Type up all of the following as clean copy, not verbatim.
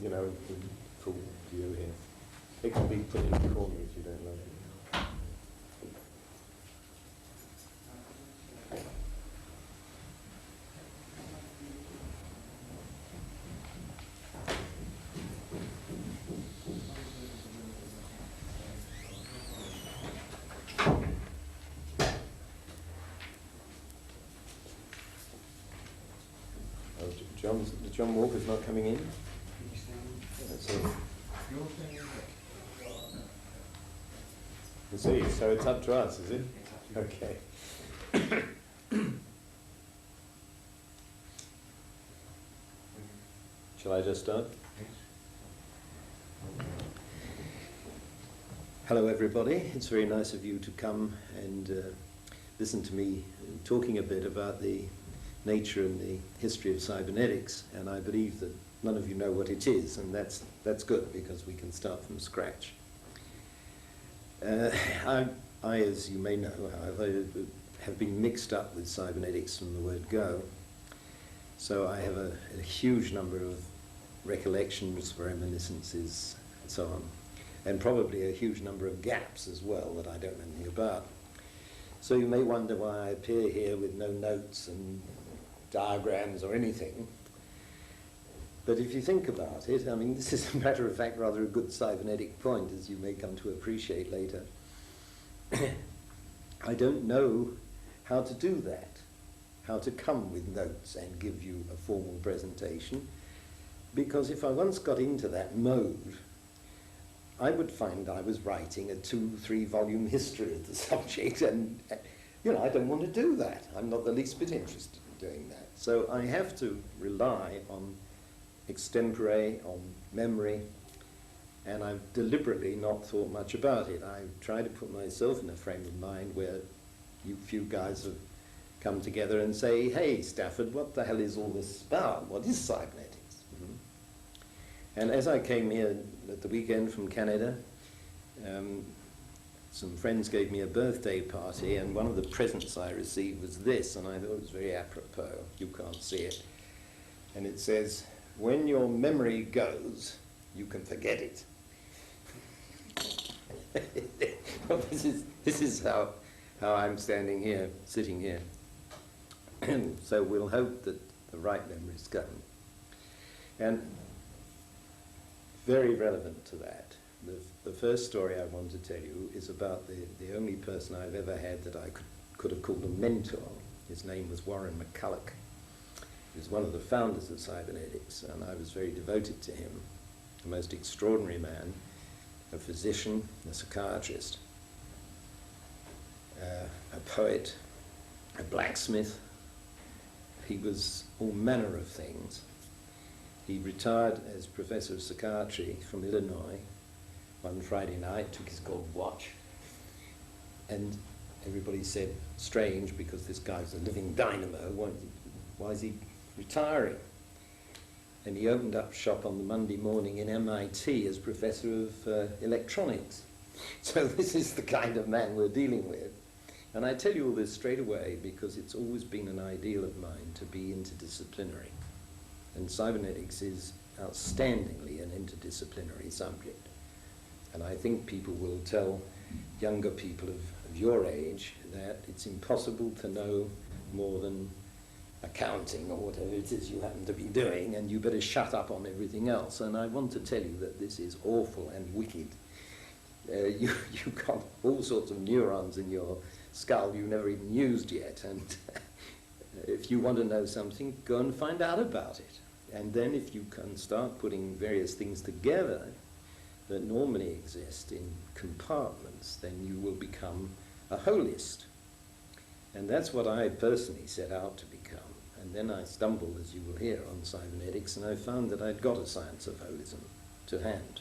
you know, in full view here. It can be put in the corner if you don't like it. John Walker's not coming in? That's all. I see, so it's up to us, is it? Okay. Shall I just start? Hello everybody, it's very nice of you to come and listen to me talking a bit about the nature and the history of cybernetics, and I believe that none of you know what it is, and that's good because we can start from scratch. I, as you may know, however, have been mixed up with cybernetics from the word go, so I have a huge number of recollections, reminiscences, and so on, and probably a huge number of gaps as well that I don't know anything about. So you may wonder why I appear here with no notes and diagrams or anything. But if you think about it, I mean, this is a matter of fact rather a good cybernetic point, as you may come to appreciate later. I don't know how to do that, how to come with notes and give you a formal presentation, because if I once got into that mode, I would find I was writing a 2-3 volume history of the subject, and you know, I don't want to do that. I'm not the least bit interested in doing that. So I have to rely on extempore, on memory, and I've deliberately not thought much about it. I try to put myself in a frame of mind where you few guys have come together and say, hey, Stafford, what the hell is all this about? What is cybernetics? And as I came here at the weekend from Canada, some friends gave me a birthday party, and one of the presents I received was this, and I thought it was very apropos. You can't see it. And it says, when your memory goes, you can forget it. Well, this is how I'm standing here, sitting here. So we'll hope that the right memories come. And very relevant to that, the first story I want to tell you is about the only person I've ever had that I could have called a mentor. His name was Warren McCulloch. He was one of the founders of cybernetics, and I was very devoted to him. A most extraordinary man, a physician, a psychiatrist, a poet, a blacksmith. He was all manner of things. He retired as professor of psychiatry from Illinois one Friday night, took his gold watch, and everybody said, strange, because this guy's a living dynamo, why is he retiring? And he opened up shop on the Monday morning in MIT as professor of electronics. So this is the kind of man we're dealing with. And I tell you all this straight away because it's always been an ideal of mine to be interdisciplinary. And cybernetics is outstandingly an interdisciplinary subject. And I think people will tell younger people of your age that it's impossible to know more than accounting or whatever it is you happen to be doing, and you better shut up on everything else. And I want to tell you that this is awful and wicked. You've got all sorts of neurons in your skull you never even used yet, and if you want to know something, go and find out about it. And then if you can start putting various things together that normally exist in compartments, then you will become a holist. And that's what I personally set out to become. And then I stumbled, as you will hear, on cybernetics, and I found that I'd got a science of holism to hand.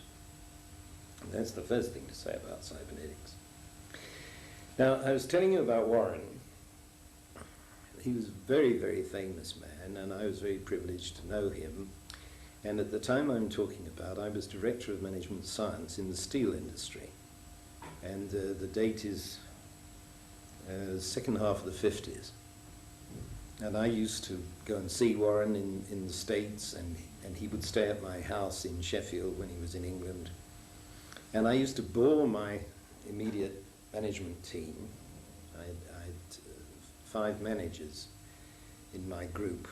And that's the first thing to say about cybernetics. Now, I was telling you about Warren. He was a very, very famous man, and I was very privileged to know him. And at the time I'm talking about, I was Director of Management Science in the steel industry. And the date is second half of the 50s. And I used to go and see Warren in the States, and he would stay at my house in Sheffield when he was in England. And I used to bore my immediate management team. I had 5 managers in my group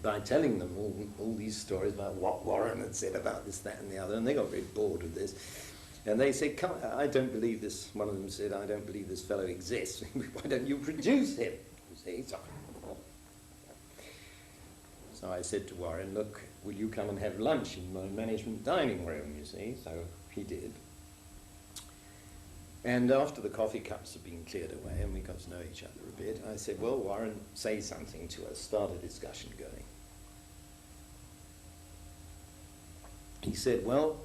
by telling them all these stories about what Warren had said about this, that, and the other, and they got very bored with this. And they said, I don't believe this. One of them said, I don't believe this fellow exists. Why don't you produce him? You see? So I said to Warren, look, will you come and have lunch in my management dining room, you see? So he did. And after the coffee cups had been cleared away and we got to know each other a bit, I said, well, Warren, say something to us, start a discussion going. He said, well,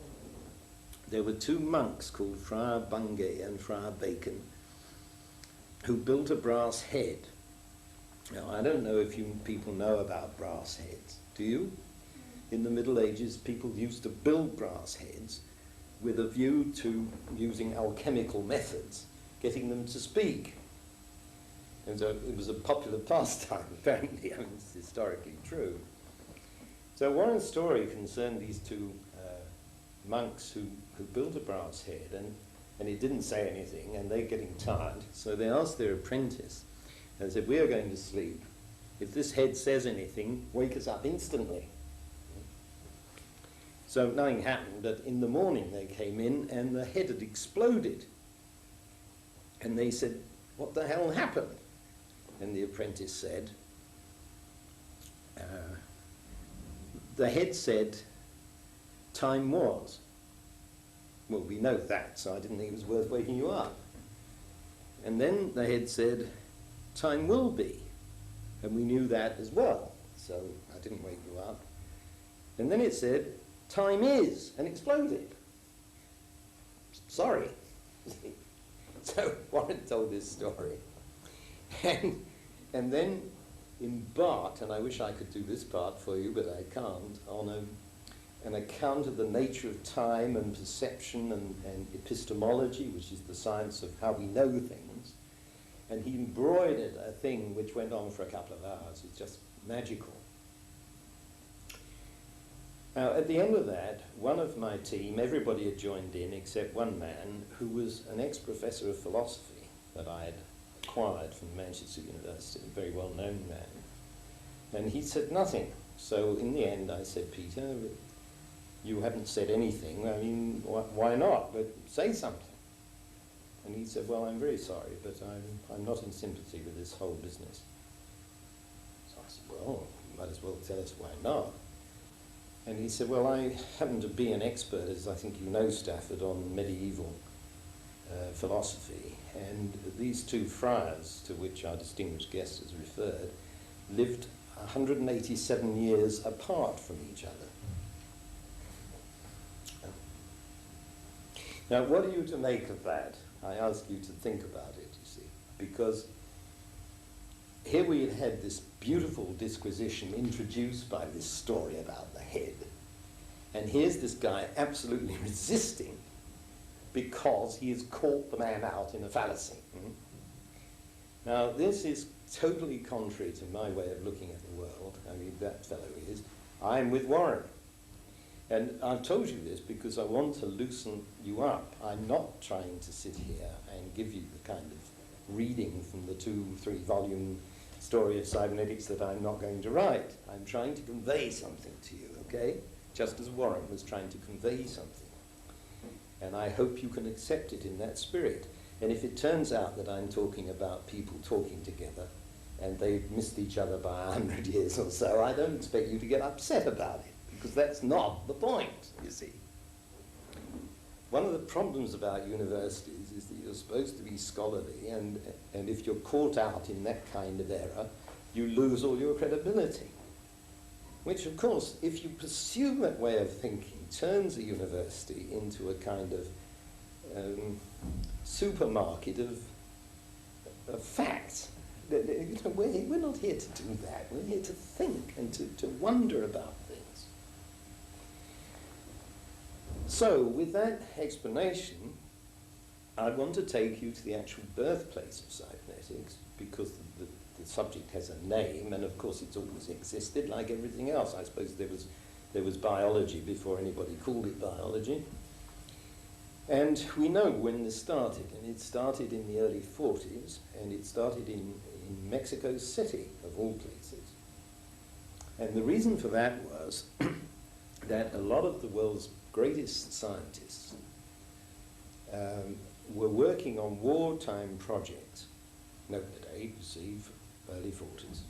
there were 2 monks called Friar Bungay and Friar Bacon who built a brass head. Now, I don't know if you people know about brass heads, do you? In the Middle Ages, people used to build brass heads with a view to using alchemical methods, getting them to speak. And so it was a popular pastime, apparently. I mean, it's historically true. So Warren's story concerned these 2 monks who built a brass head, and it didn't say anything, and they're getting tired. So they asked their apprentice, and said, we are going to sleep. If this head says anything, wake us up instantly. So nothing happened, but in the morning they came in and the head had exploded. And they said, what the hell happened? And the apprentice said, the head said, time was. Well, we know that, so I didn't think it was worth waking you up. And then the head said, time will be. And we knew that as well, so I didn't wake you up. And then it said, time is, and exploded. Sorry. So Warren told this story. And then embarked, and I wish I could do this part for you, but I can't, on an account of the nature of time and perception and epistemology, which is the science of how we know things. And he embroidered a thing which went on for a couple of hours. It's just magical. Now, at the end of that, one of my team, everybody had joined in except one man who was an ex-professor of philosophy that I had acquired from Manchester University, a very well-known man. And he said nothing. So in the end, I said, Peter, you haven't said anything. I mean, why not? But say something. And he said, well, I'm very sorry, but I'm not in sympathy with this whole business. So I said, well, you might as well tell us why not. And he said, well, I happen to be an expert, as I think you know, Stafford, on medieval philosophy. And these 2 friars, to which our distinguished guest has referred, lived 187 years apart from each other. Now, what are you to make of that? I ask you to think about it, you see, because here we had this beautiful disquisition introduced by this story about the head, and here's this guy absolutely resisting because he has caught the man out in a fallacy. Now, this is totally contrary to my way of looking at the world. I mean, that fellow is. I'm with Warren. And I've told you this because I want to loosen you up. I'm not trying to sit here and give you the kind of reading from the 2-3 volume story of cybernetics that I'm not going to write. I'm trying to convey something to you, okay? Just as Warren was trying to convey something. And I hope you can accept it in that spirit. And if it turns out that I'm talking about people talking together and they've missed each other by 100 years or so, I don't expect you to get upset about it, because that's not the point, you see. One of the problems about universities is that you're supposed to be scholarly, and if you're caught out in that kind of error, you lose all your credibility. Which, of course, if you pursue that way of thinking, turns a university into a kind of supermarket of facts. You know, we're not here to do that. We're here to think and to wonder about things. So, with that explanation, I want to take you to the actual birthplace of cybernetics, because the the subject has a name, and of course it's always existed like everything else. I suppose there was biology before anybody called it biology. And we know when this started, and it started in the early 40s, and it started in Mexico City, of all places. And the reason for that was that a lot of the world's greatest scientists were working on wartime projects. Note the date, see, early 40s.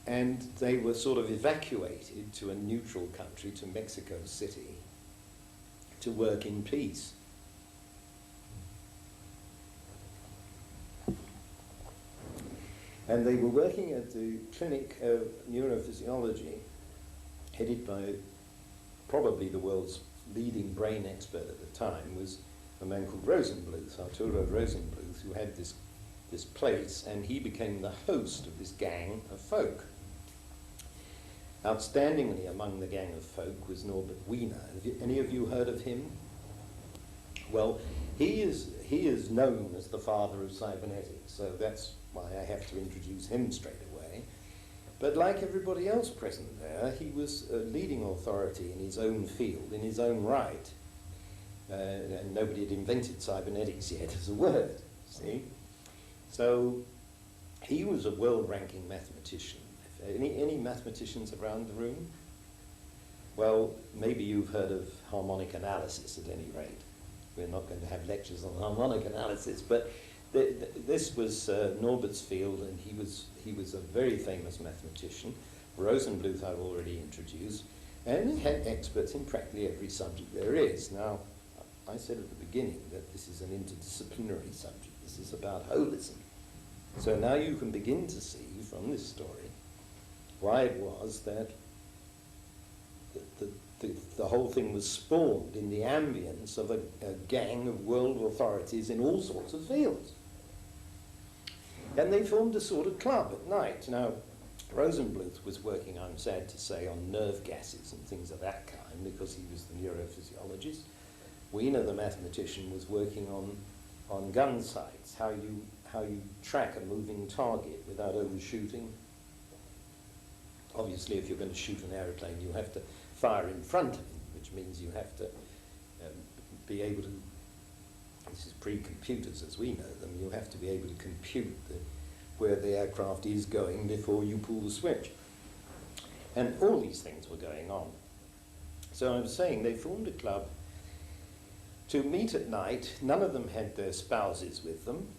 And they were sort of evacuated to a neutral country, to Mexico City, to work in peace. And they were working at the Clinic of Neurophysiology, headed by probably the world's leading brain expert at the time, was a man called Rosenbluth, Arturo Rosenbluth, who had this place, and he became the host of this gang of folk. Outstandingly among the gang of folk was Norbert Wiener. Have any of you heard of him? Well, he is known as the father of cybernetics, so that's why I have to introduce him straight away. But like everybody else present there, he was a leading authority in his own field, in his own right. And nobody had invented cybernetics yet as a word, see? So he was a world-ranking mathematician. Any mathematicians around the room? Well, maybe you've heard of harmonic analysis at any rate. We're not going to have lectures on harmonic analysis, but this was Norbert's field, and he was a very famous mathematician. Rosenbluth I've already introduced, and he had experts in practically every subject there is. Now, I said at the beginning that this is an interdisciplinary subject. This is about holism. So now you can begin to see from this story why it was that the whole thing was spawned in the ambience of a gang of world authorities in all sorts of fields. And they formed a sort of club at night. Now, Rosenbluth was working, I'm sad to say, on nerve gases and things of that kind, because he was the neurophysiologist. Wiener, the mathematician, was working on gun sights, how you track a moving target without overshooting. Obviously, if you're going to shoot an aeroplane, you have to fire in front of it, which means you have to be able to, this is pre-computers as we know them, you have to be able to compute where the aircraft is going before you pull the switch. And all these things were going on. So I was saying they formed a club to meet at night. None of them had their spouses with them.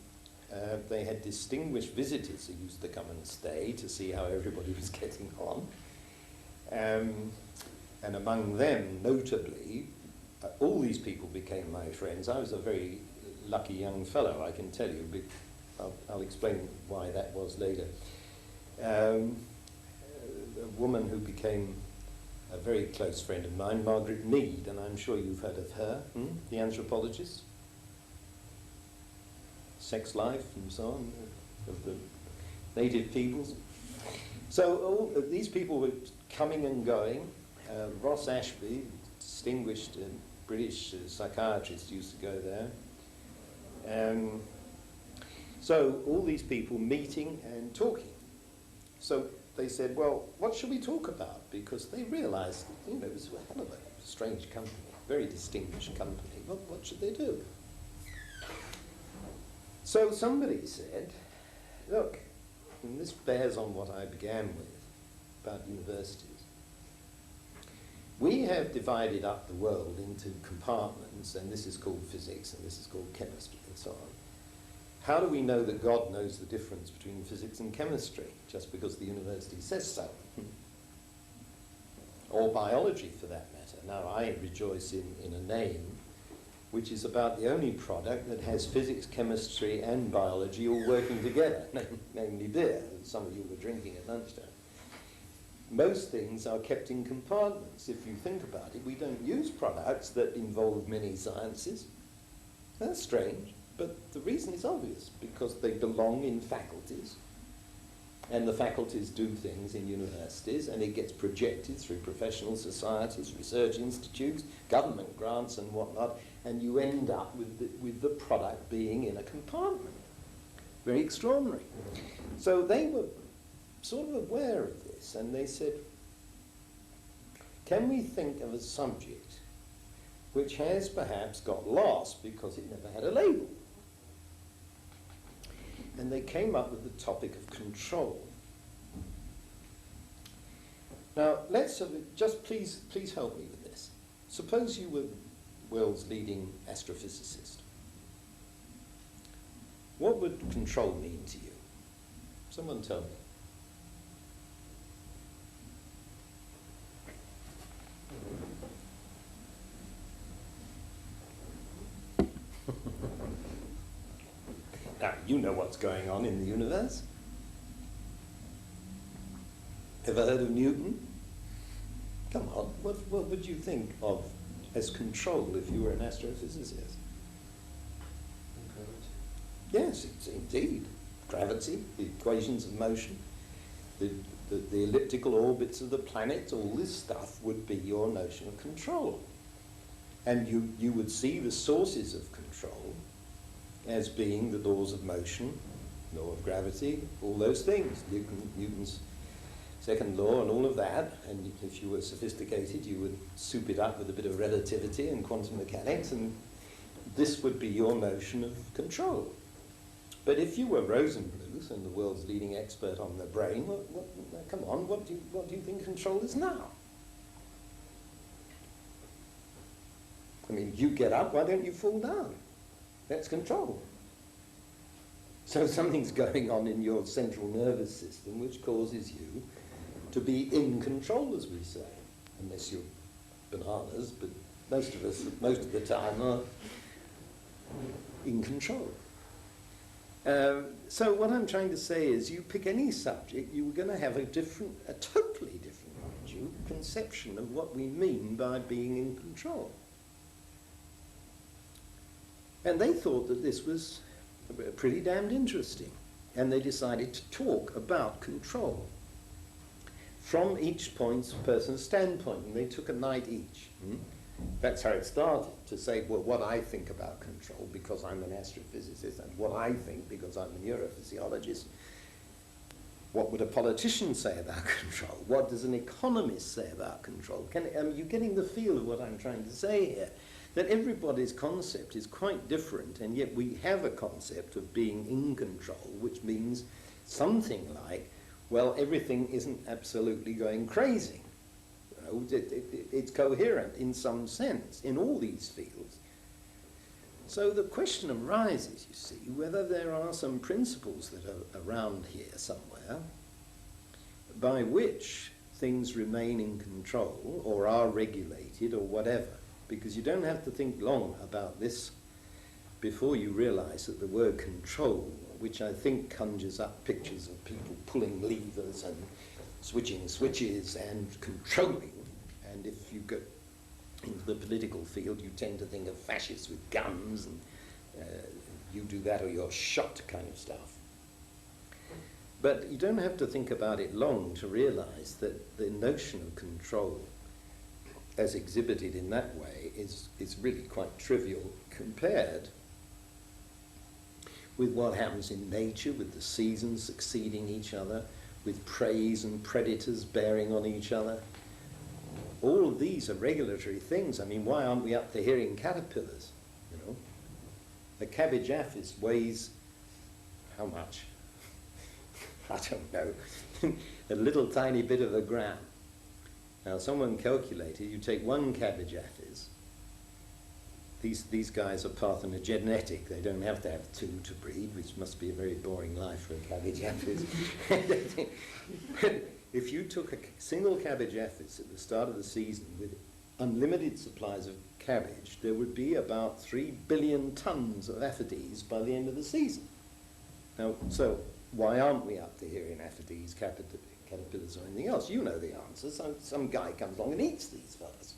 They had distinguished visitors who used to come and stay to see how everybody was getting on. And among them, notably, all these people became my friends. I was a very lucky young fellow, I can tell you. I'll explain why that was later. A woman who became a very close friend of mine, Margaret Mead, and I'm sure you've heard of her, the anthropologist. Sex life and so on, of the native peoples. So all these people were coming and going. Ross Ashby, distinguished British psychiatrist, used to go there. So all these people meeting and talking. So they said, well, what should we talk about? Because they realized, you know, it was a hell of a strange company, very distinguished company. What should they do? So somebody said, look, and this bears on what I began with about universities. We have divided up the world into compartments, and this is called physics, and this is called chemistry, and so on. How do we know that God knows the difference between physics and chemistry, just because the university says so? Or biology, for that matter. Now, I rejoice in a name which is about the only product that has physics, chemistry, and biology all working together, namely beer, that some of you were drinking at lunchtime. Most things are kept in compartments. If you think about it, we don't use products that involve many sciences. That's strange, but the reason is obvious, because they belong in faculties, and the faculties do things in universities, and it gets projected through professional societies, research institutes, government grants and whatnot, and you end up with the product being in a compartment. Very extraordinary. So they were sort of aware of this, and they said, can we think of a subject which has perhaps got lost because it never had a label? And they came up with the topic of control. Now, let's have just please help me with this. Suppose you were the world's leading astrophysicist. What would control mean to you? Someone tell me. Now, you know what's going on in the universe. Ever heard of Newton? Come on, what would you think of as control if you were an astrophysicist? Gravity. Yes, it's indeed. Gravity, the equations of motion, the elliptical orbits of the planets, all this stuff would be your notion of control. And you would see the sources of control as being the laws of motion, law of gravity, all those things, Newton's second law and all of that, and if you were sophisticated you would soup it up with a bit of relativity and quantum mechanics, and this would be your notion of control. But if you were Rosenbluth and the world's leading expert on the brain, come on, what do you think control is now? I mean, you get up, why don't you fall down? That's control. So something's going on in your central nervous system which causes you to be in control, as we say, unless you're bananas, but most of us, most of the time, are in control. So what I'm trying to say is, you pick any subject, you're going to have a totally different, mind you, conception of what we mean by being in control. And they thought that this was pretty damned interesting, and they decided to talk about control from each person's standpoint, and they took a night each. That's how it started, to say, well, what I think about control because I'm an astrophysicist, and what I think because I'm a neurophysiologist. What would a politician say about control? What does an economist say about control? Are you getting the feel of what I'm trying to say here? That everybody's concept is quite different, and yet we have a concept of being in control, which means something like, well, everything isn't absolutely going crazy. You know, it's coherent in some sense in all these fields. So the question arises, you see, whether there are some principles that are around here somewhere by which things remain in control or are regulated or whatever. Because you don't have to think long about this before you realize that the word control, which I think conjures up pictures of people pulling levers and switching switches and controlling, and if you go into the political field you tend to think of fascists with guns and you do that or you're shot kind of stuff. But you don't have to think about it long to realize that the notion of control as exhibited in that way is really quite trivial compared with what happens in nature, with the seasons succeeding each other, with preys and predators bearing on each other. All of these are regulatory things. I mean, why aren't we up to hearing caterpillars, you know? A cabbage aphis weighs how much? I don't know. A little tiny bit of a gram. Now, someone calculated, you take one cabbage aphis, these guys are parthenogenetic, they don't have to have two to breed, which must be a very boring life for a cabbage aphis. If you took a single cabbage aphis at the start of the season with unlimited supplies of cabbage, there would be about 3 billion tons of aphides by the end of the season. Now, so why aren't we up to hearing aphides, caterpillars or anything else? You know the answer. Some guy comes along and eats these fellas.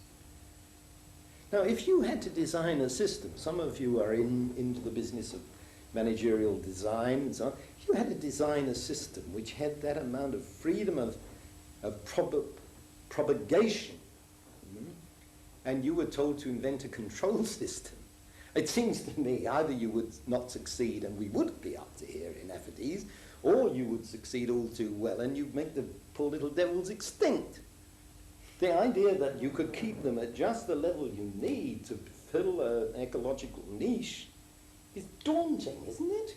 Now, if you had to design a system, some of you are into the business of managerial design and so on, if you had to design a system which had that amount of freedom of propagation, and you were told to invent a control system It seems to me either you would not succeed and we would be up to here in Aphides, or you would succeed all too well and you'd make the poor little devils extinct. The idea that you could keep them at just the level you need to fill an ecological niche is daunting, isn't it?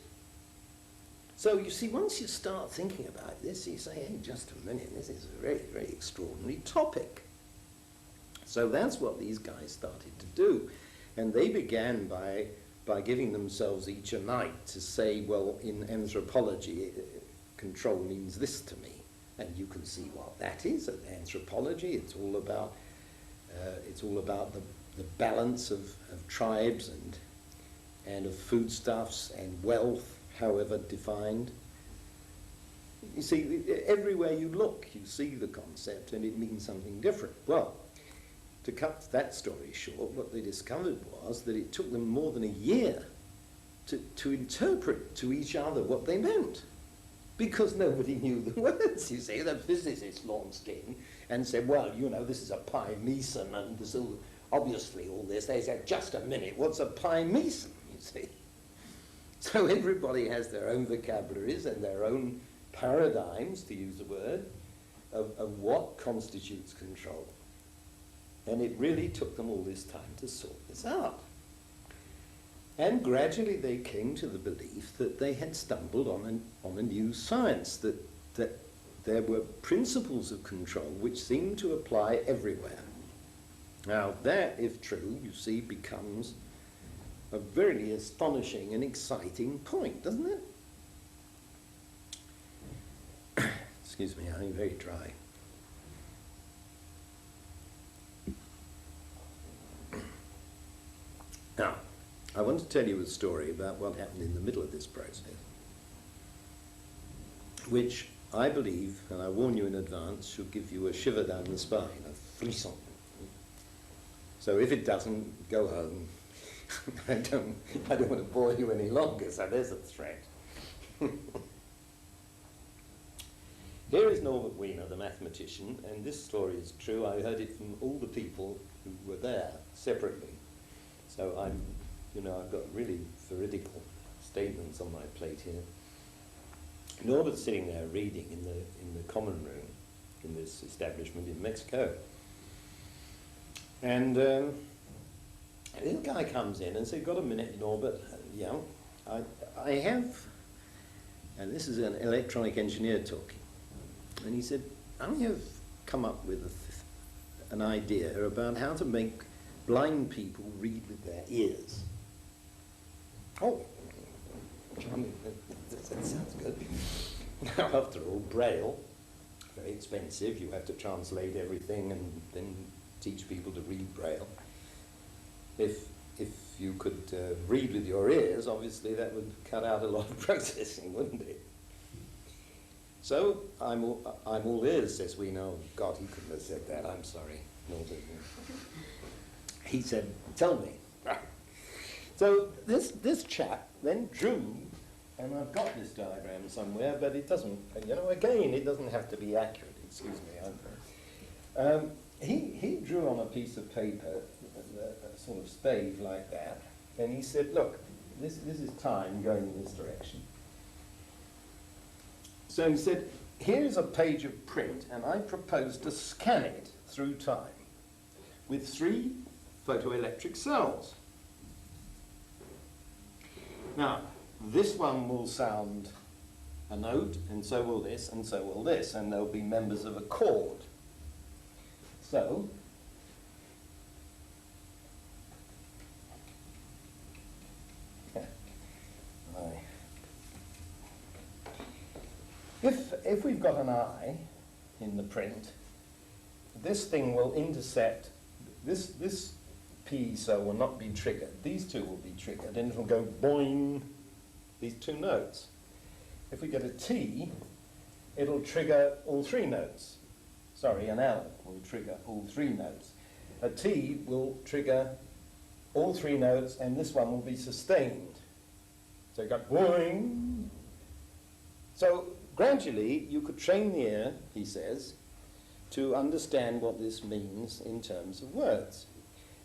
So you see, once you start thinking about this, you say, hey, just a minute, this is a very, very extraordinary topic. So that's what these guys started to do. And they began by giving themselves each a night to say, well, in anthropology, control means this to me. And you can see what that is. In anthropology, it's all about the balance of tribes and of foodstuffs and wealth, however defined. You see, everywhere you look, you see the concept, and it means something different. Well, to cut that story short, what they discovered was that it took them more than a year to interpret to each other what they meant, because nobody knew the words. You see, the physicists launched in and said, well, you know, this is a pi meson, and this obviously all this. They said, just a minute, what's a pi meson, you see? So everybody has their own vocabularies and their own paradigms, to use a word, of what constitutes control. And it really took them all this time to sort this out. And gradually they came to the belief that they had stumbled on a new science, that there were principles of control which seemed to apply everywhere. Now that, if true, you see, becomes a very astonishing and exciting point, doesn't it? Excuse me, I'm very dry. Now, I want to tell you a story about what happened in the middle of this process, which I believe, and I warn you in advance, should give you a shiver down the spine, a frisson. So if it doesn't, go home. I don't want to bore you any longer, so there's a threat. Here is Norbert Wiener, the mathematician, and this story is true. I heard it from all the people who were there separately. So I've got really veridical statements on my plate here. Norbert's sitting there reading in the common room in this establishment in Mexico. And a little guy comes in and says, got a minute, Norbert? Yeah, I have, and this is an electronic engineer talking, and he said, I have come up with an idea about how to make blind people read with their ears. Oh, charming, that sounds good. Now, after all, Braille, very expensive. You have to translate everything and then teach people to read Braille. If you could read with your ears, obviously that would cut out a lot of processing, wouldn't it? So I'm all ears, says we know. God, he couldn't have said that. I'm sorry. Norbert. He said, tell me. So this chap then drew, and I've got this diagram somewhere, but it doesn't, again, it doesn't have to be accurate, excuse me. He drew on a piece of paper a sort of stave like that, and he said, look, this is time going in this direction. So he said, here's a page of print, and I propose to scan it through time with 3 photoelectric cells. Now, this one will sound a note, and so will this, and so will this, and they'll be members of a chord. So, if we've got an eye in the print, this thing will intercept, this P cell will not be triggered. These two will be triggered, and it'll go boing, these 2 notes. If we get a T, it'll trigger all 3 notes. Sorry, an L will trigger all 3 notes. A T will trigger all 3 notes, and this one will be sustained. So you got boing. So gradually, you could train the ear, he says, to understand what this means in terms of words.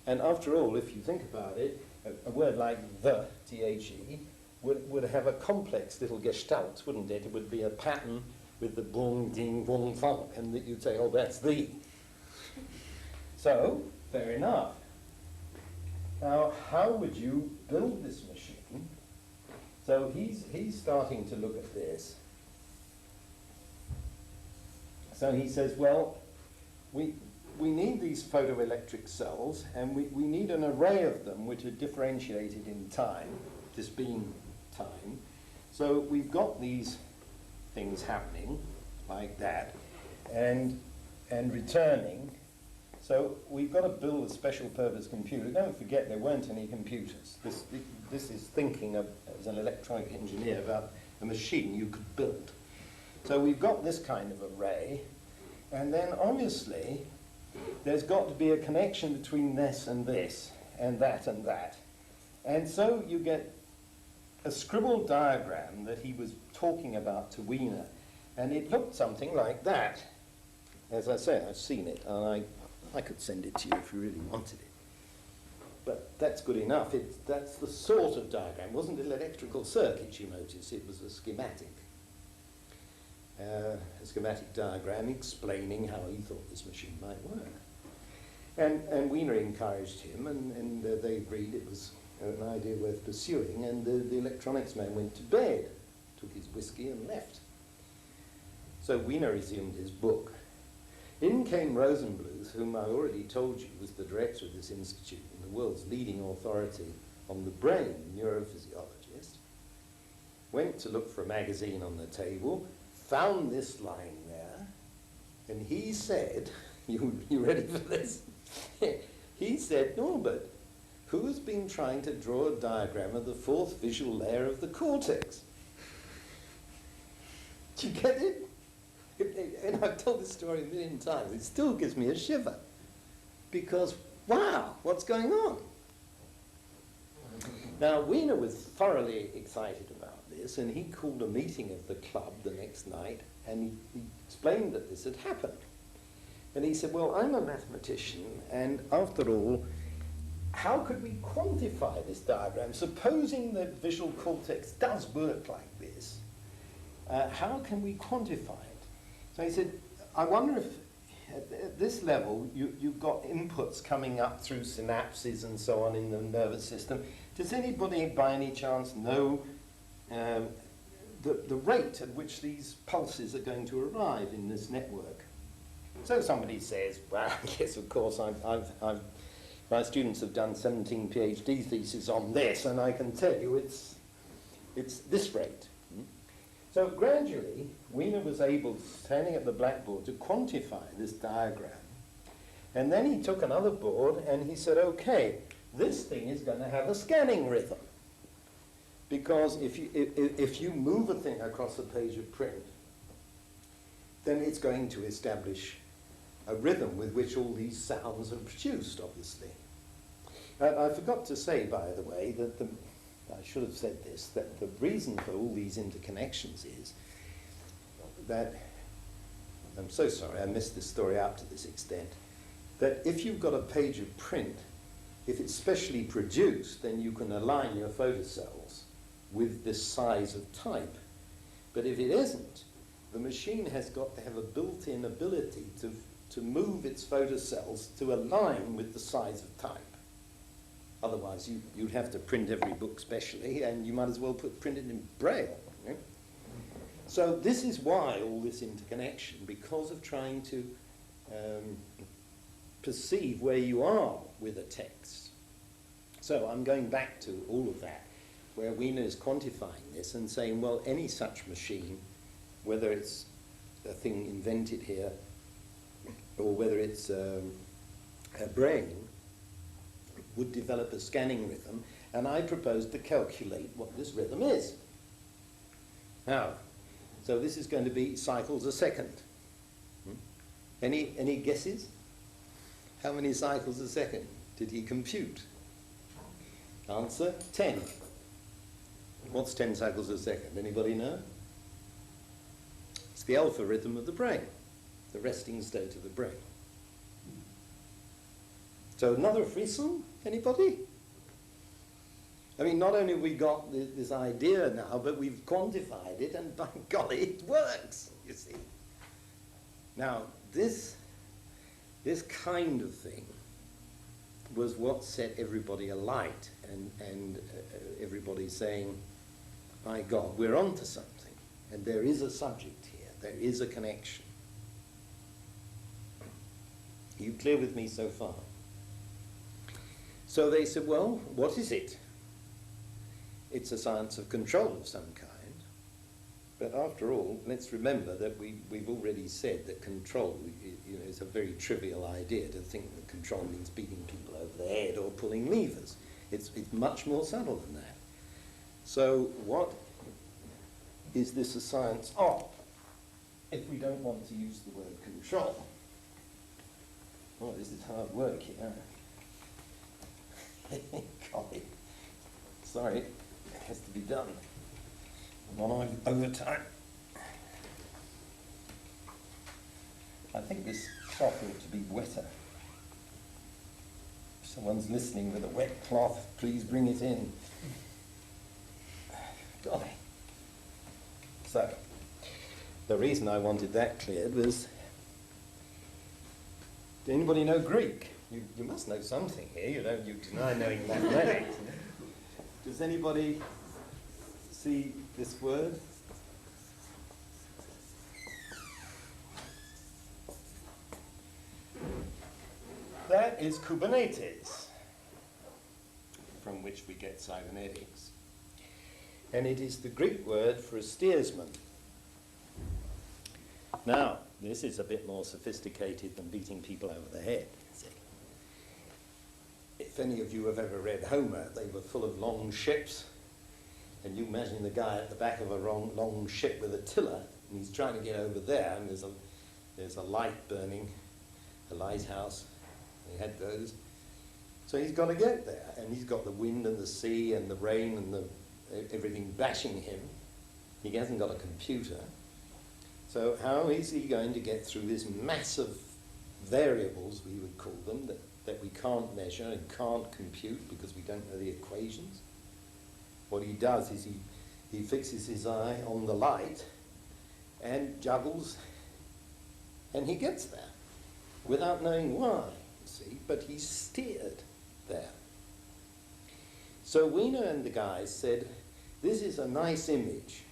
And after all, if you think about it, a word like the, T-H-E, would have a complex little gestalt, wouldn't it? It would be a pattern with the boom, ding, boom, thunk, and that you'd say, oh, that's the. So, fair enough. Now, how would you build this machine? So he's starting to look at this. So he says, well, we need these photoelectric cells, and we need an array of them which are differentiated in time, this being time. So we've got these things happening like that, and returning. So we've got to build a special purpose computer. Don't forget there weren't any computers. This is thinking of, as an electronic engineer, about a machine you could build. So we've got this kind of array, and then obviously there's got to be a connection between this and this, and that and that. And so you get a scribbled diagram that he was talking about to Wiener, and it looked something like that. As I say, I've seen it, and I could send it to you if you really wanted it. But that's good enough. That's the sort of diagram. It wasn't an electrical circuit, you notice. It was a schematic. A schematic diagram explaining how he thought this machine might work. And Wiener encouraged him, and they agreed it was an idea worth pursuing, and the electronics man went to bed, took his whiskey and left. So Wiener resumed his book. In came Rosenbluth, whom I already told you was the director of this institute and the world's leading authority on the brain, neurophysiologist. Went to look for a magazine on the table, found this lying there, and he said, you ready for this? He said, Norbert, who has been trying to draw a diagram of the fourth visual layer of the cortex? Do you get it? And I've told this story a million times. It still gives me a shiver. Because, wow, what's going on? Now, Wiener was thoroughly excited about this, and he called a meeting of the club the next night, and he explained that this had happened. And he said, well, I'm a mathematician, and after all, how could we quantify this diagram? Supposing the visual cortex does work like this, how can we quantify it? So he said, I wonder if at this level you've got inputs coming up through synapses and so on in the nervous system. Does anybody by any chance know the rate at which these pulses are going to arrive in this network? So somebody says, well, yes, of course, my students have done 17 PhD theses on this, and I can tell you it's this rate. So gradually, Wiener was able, standing at the blackboard, to quantify this diagram. And then he took another board and he said, okay, this thing is going to have a scanning rhythm. Because if you move a thing across a page of print, then it's going to establish a rhythm with which all these sounds are produced, obviously. I forgot to say, by the way, that I should have said this, that the reason for all these interconnections is that, I'm so sorry, I missed this story out to this extent, that if you've got a page of print, if it's specially produced, then you can align your photocells with this size of type. But if it isn't, the machine has got to have a built-in ability to move its photocells to align with the size of type. Otherwise, you'd have to print every book specially, and you might as well print it in Braille. You know? So this is why all this interconnection, because of trying to perceive where you are with a text. So I'm going back to all of that, where Wiener is quantifying this and saying, well, any such machine, whether it's a thing invented here, or whether it's a brain, would develop a scanning rhythm, and I propose to calculate what this rhythm is. Now, so this is going to be cycles a second. Any guesses? How many cycles a second did he compute? Answer, 10. What's 10 cycles a second? Anybody know? It's the alpha rhythm of the brain, the resting state of the brain. So another frisson? Anybody? I mean, not only have we got this idea now, but we've quantified it, and by golly, it works, you see. Now, this kind of thing was what set everybody alight, and everybody saying, my God, we're onto something, and there is a subject here, there is a connection. Are you clear with me so far? So they said, well, what is it? It's a science of control of some kind. But after all, let's remember that we've already said that control is a very trivial idea, to think that control means beating people over the head or pulling levers. It's much more subtle than that. So what is this a science of, if we don't want to use the word control? Oh, this is hard work here. Golly. Sorry, it has to be done. I'm on overtime. I think this cloth ought to be wetter. If someone's listening with a wet cloth, please bring it in. Golly. So, the reason I wanted that cleared was, did anybody know Greek? You must know something here. You deny knowing mathematics. Does anybody see this word? That is Kubernetes, from which we get cybernetics. And it is the Greek word for a steersman. Now, this is a bit more sophisticated than beating people over the head. See? If any of you have ever read Homer, they were full of long ships, and you imagine the guy at the back of a long ship with a tiller, and he's trying to get over there, and there's a light burning, a lighthouse. They had those. So he's got to get there, and he's got the wind and the sea and the rain and everything bashing him. He hasn't got a computer. So how is he going to get through this mass of variables, we would call them, that we can't measure and can't compute because we don't know the equations? What he does is he fixes his eye on the light and juggles, and he gets there without knowing why, you see, but he's steered there. So Wiener and the guys said, this is a nice image.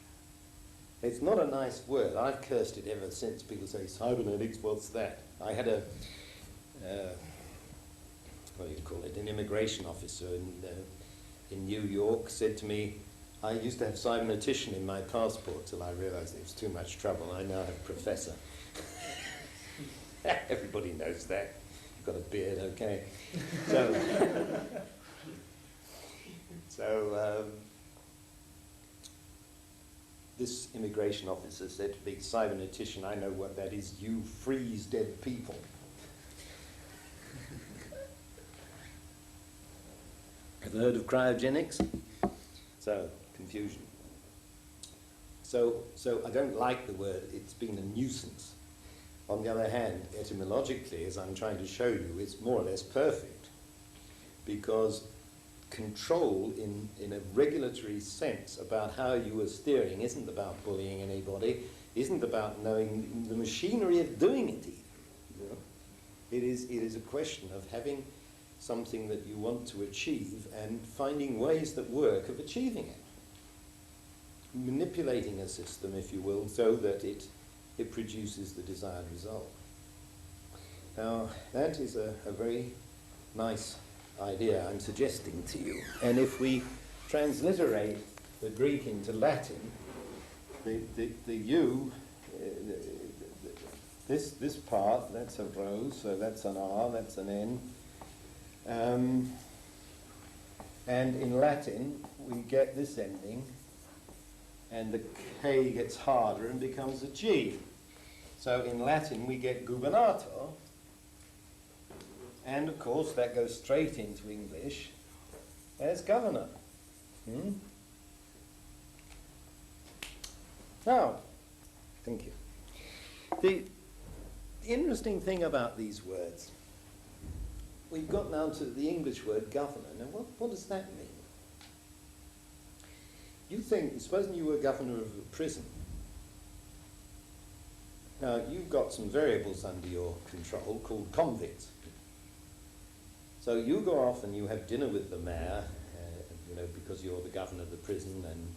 It's not a nice word. I've cursed it ever since. People say, cybernetics, what's that? I had a, what do you call it, an immigration officer in New York said to me, I used to have cybernetician in my passport till I realized it was too much trouble. I now have professor. Everybody knows that. You've got a beard, okay. So this immigration officer said to me, cybernetician, I know what that is. You freeze dead people. Have you heard of cryogenics? So, confusion. So I don't like the word. It's been a nuisance. On the other hand, etymologically, as I'm trying to show you, it's more or less perfect, because control in a regulatory sense about how you are steering isn't about bullying anybody, isn't about knowing the machinery of doing it even. You know? It is a question of having something that you want to achieve and finding ways that work of achieving it. Manipulating a system, if you will, so that it produces the desired result. Now, that is a very nice idea I'm suggesting to you. And if we transliterate the Greek into Latin, the U, this part, that's a rho, so that's an R, that's an N. And in Latin, we get this ending, and the K gets harder and becomes a G. So in Latin, we get gubernator, and of course, that goes straight into English as governor. Now, thank you. The interesting thing about these words, we've got now to the English word governor. Now, what does that mean? you think, supposing you were governor of a prison, now you've got some variables under your control called convicts. So you go off and you have dinner with the mayor, you know, because you're the governor of the prison and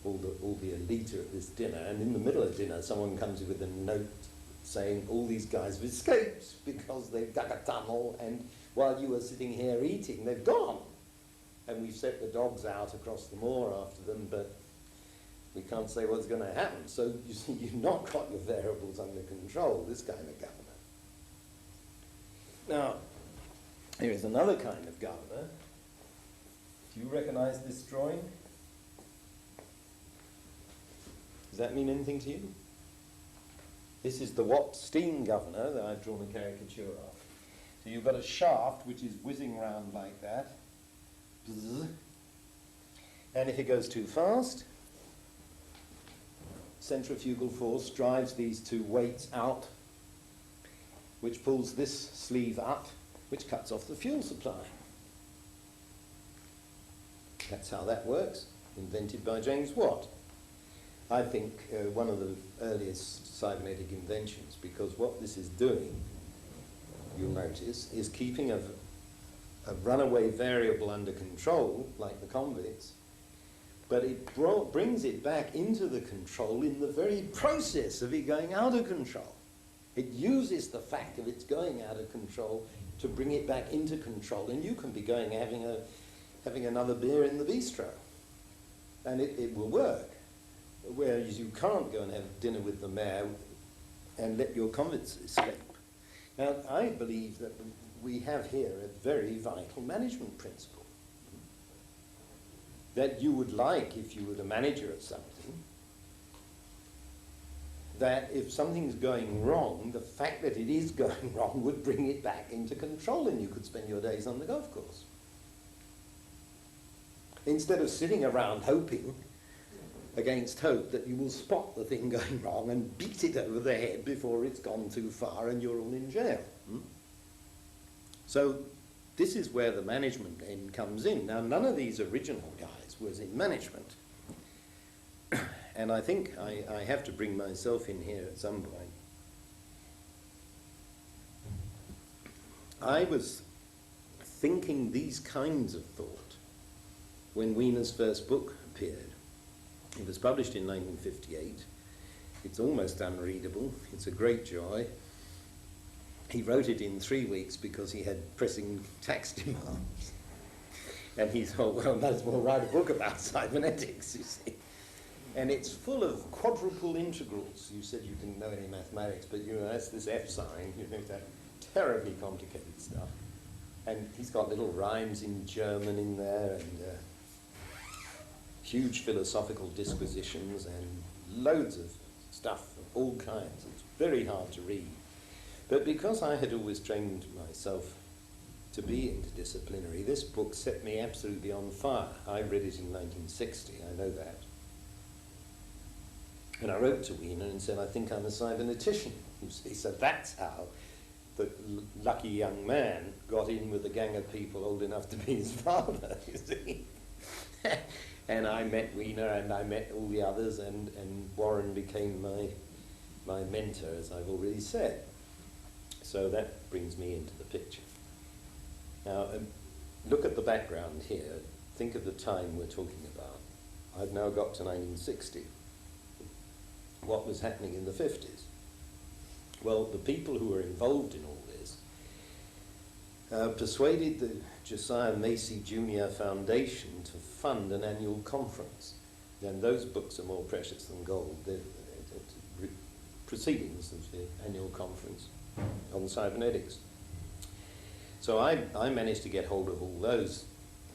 all the elite are at this dinner, and in the middle of dinner someone comes with a note saying all these guys have escaped because they've dug a tunnel, and while you were sitting here eating, they've gone. And we've set the dogs out across the moor after them, but we can't say what's going to happen. So you see, you've not got your variables under control, this kind of governor. Now, here is another kind of governor. Do you recognize this drawing? Does that mean anything to you? This is the Watt steam governor that I've drawn a caricature of. So you've got a shaft which is whizzing around like that. Bzz. And if it goes too fast, centrifugal force drives these two weights out, which pulls this sleeve up, which cuts off the fuel supply. That's how that works, invented by James Watt. I think one of the earliest cybernetic inventions, because what this is doing, you'll notice, is keeping a runaway variable under control, like the convicts, but it brings it back into the control in the very process of it going out of control. It uses the fact of it's going out of control to bring it back into control, and you can be going having another beer in the bistro, and it will work. Whereas you can't go and have dinner with the mayor and let your convicts escape. Now, I believe that we have here a very vital management principle that you would like if you were the manager of something, that if something's going wrong, the fact that it is going wrong would bring it back into control and you could spend your days on the golf course. Instead of sitting around hoping against hope that you will spot the thing going wrong and beat it over the head before it's gone too far and you're all in jail. So this is where the management game comes in. Now, none of these original guys was in management. And I think I have to bring myself in here at some point. I was thinking these kinds of thought when Wiener's first book appeared. It was published in 1958. It's almost unreadable. It's a great joy. He wrote it in 3 weeks because he had pressing tax demands. And he thought, well, might as well write a book about cybernetics, you see. And it's full of quadruple integrals. You said you didn't know any mathematics, but you know, that's this F sign, you know, that terribly complicated stuff. And he's got little rhymes in German in there, and huge philosophical disquisitions and loads of stuff of all kinds. It's very hard to read. But because I had always trained myself to be interdisciplinary, this book set me absolutely on fire. I read it in 1960, I know that. And I wrote to Wiener and said, I think I'm a cybernetician, you see. So that's how the lucky young man got in with a gang of people old enough to be his father, you see. And I met Wiener and I met all the others, and Warren became my mentor, as I've already said. So that brings me into the picture. Now, look at the background here. Think of the time we're talking about. I've now got to 1960. What was happening in the 50s? Well, the people who were involved in all this persuaded the Josiah Macy Jr. Foundation to fund an annual conference. And those books are more precious than gold. They're proceedings of the annual conference on cybernetics. So I managed to get hold of all those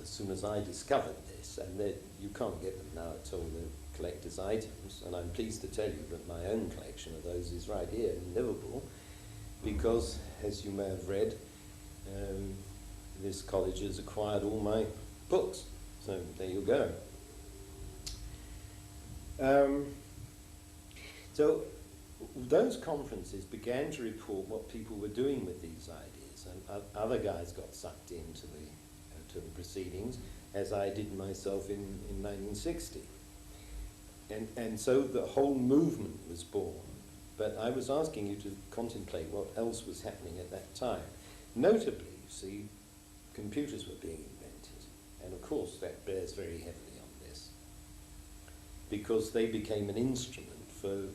as soon as I discovered this, and you can't get them now at all. They're collector's items, and I'm pleased to tell you that my own collection of those is right here in Liverpool, because, as you may have read, this college has acquired all my books. So there you go. So those conferences began to report what people were doing with these ideas, and other guys got sucked into the to the proceedings, as I did myself in 1960. And so the whole movement was born. But I was asking you to contemplate what else was happening at that time. Notably, you see, computers were being invented. And of course that bears very heavily on this, because they became an instrument for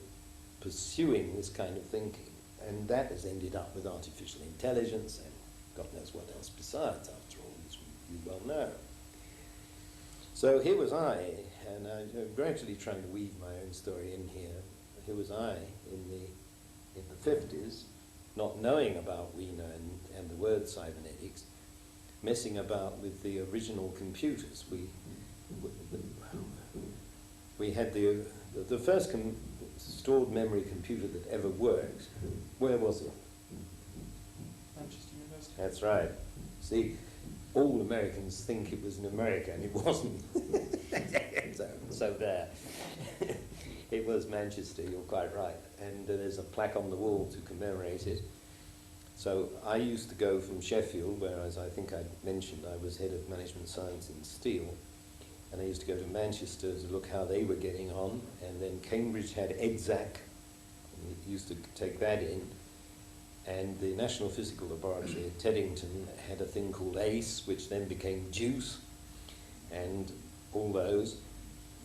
pursuing this kind of thinking. And that has ended up with artificial intelligence and God knows what else besides, after all, as you well know. So here was I, and I'm gradually trying to weave my own story in here. Here was I in the 50s, not knowing about Wiener and the word cybernetics, messing about with the original computers. We had the first stored memory computer that ever worked. Where was it? Manchester University. That's right. See, all Americans think it was in America, and it wasn't. so there. It was Manchester, you're quite right. And there's a plaque on the wall to commemorate it. So I used to go from Sheffield, where, as I think I mentioned, I was head of management science in steel, and I used to go to Manchester to look how they were getting on, and then Cambridge had EXAC, and we used to take that in, and the National Physical Laboratory at Teddington had a thing called ACE, which then became JUICE, and all those.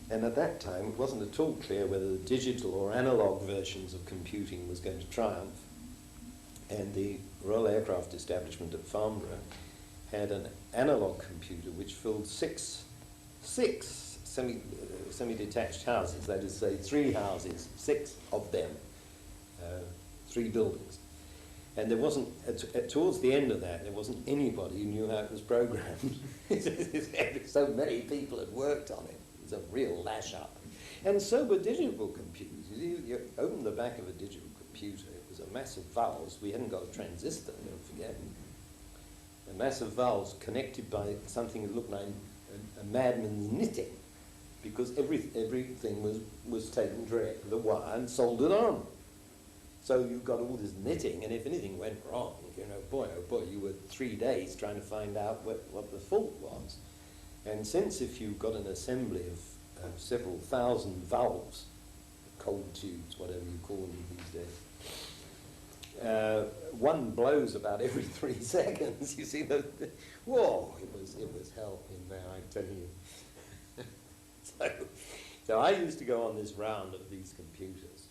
And at that time, it wasn't at all clear whether the digital or analog versions of computing was going to triumph. And the Royal Aircraft Establishment at Farnborough had an analog computer which filled six semi-detached houses, that is to say 3 houses, 6 of them, 3 buildings. And there wasn't, towards the end of that, there wasn't anybody who knew how it was programmed. So many people had worked on it. It was a real lash-up. And so were digital computers. You open the back of a digital computer, it was a massive valves. We hadn't got a transistor, don't forget. A massive valves connected by something that looked like a madman's knitting, because everything was taken direct with a wire and soldered on. So you've got all this knitting, and if anything went wrong, you know, boy, oh boy, you were 3 days trying to find out what the fault was. And since if you've got an assembly of several thousand valves, cold tubes, whatever you call them these days, one blows about every 3 seconds. You see, whoa, it was hell in there, I tell you. So I used to go on this round of these computers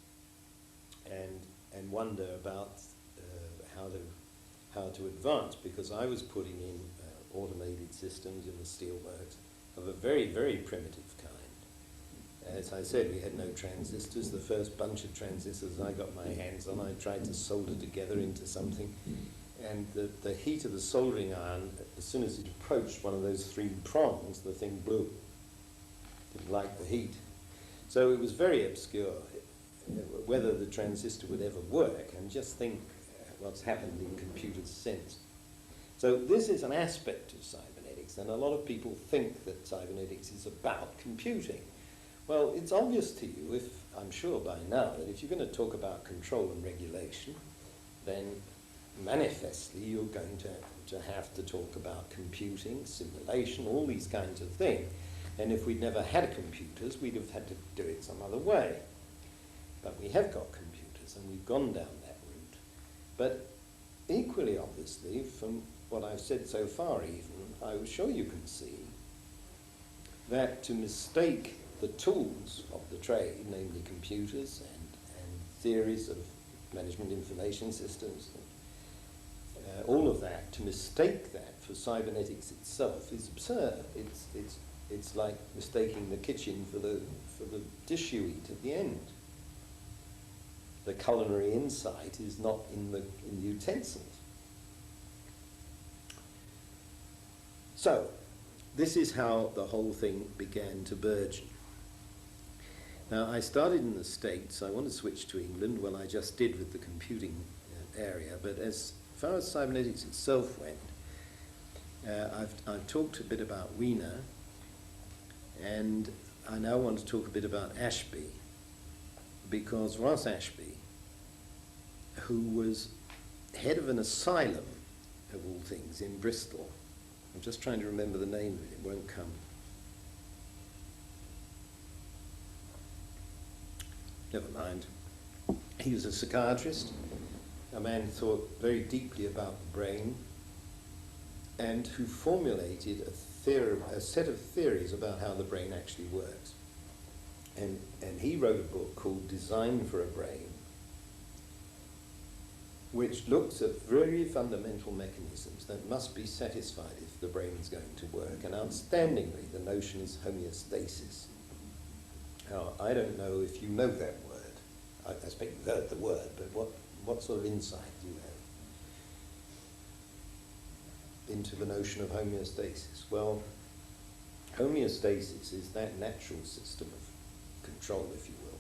and wonder about how to advance, because I was putting in automated systems in the steelworks of a very, very primitive kind. As I said, we had no transistors. The first bunch of transistors I got my hands on, I tried to solder together into something, and the heat of the soldering iron, as soon as it approached one of those 3 prongs, the thing blew. Didn't like the heat. So it was very obscure whether the transistor would ever work, and just think what's happened in computers since. So this is an aspect of cybernetics, and a lot of people think that cybernetics is about computing. Well, it's obvious to you, if I'm sure by now, that if you're going to talk about control and regulation, then manifestly you're going to have to talk about computing, simulation, all these kinds of things. And if we'd never had computers, we'd have had to do it some other way. But we have got computers, and we've gone down that route. But equally obviously, from what I've said so far even, I'm sure you can see that to mistake the tools of the trade, namely computers and theories of management information systems, all of that, to mistake that for cybernetics itself is absurd. It's like mistaking the kitchen for the dish you eat at the end. The culinary insight is not in the utensils. So, this is how the whole thing began to burgeon. Now, I started in the States. I want to switch to England. Well, I just did with the computing area. But as far as cybernetics itself went, I've talked a bit about Wiener, and I now want to talk a bit about Ashby, because Ross Ashby, who was head of an asylum, of all things, in Bristol, I'm just trying to remember the name of it. It won't come. Never mind. He was a psychiatrist, a man who thought very deeply about the brain, and who formulated a set of theories about how the brain actually works. And he wrote a book called Design for a Brain, which looks at very fundamental mechanisms that must be satisfied if the brain is going to work. And outstandingly, the notion is homeostasis. Now, I don't know if you know that word. I expect you've heard the word, but what sort of insight do you have into the notion of homeostasis? Well, homeostasis is that natural system of control, if you will,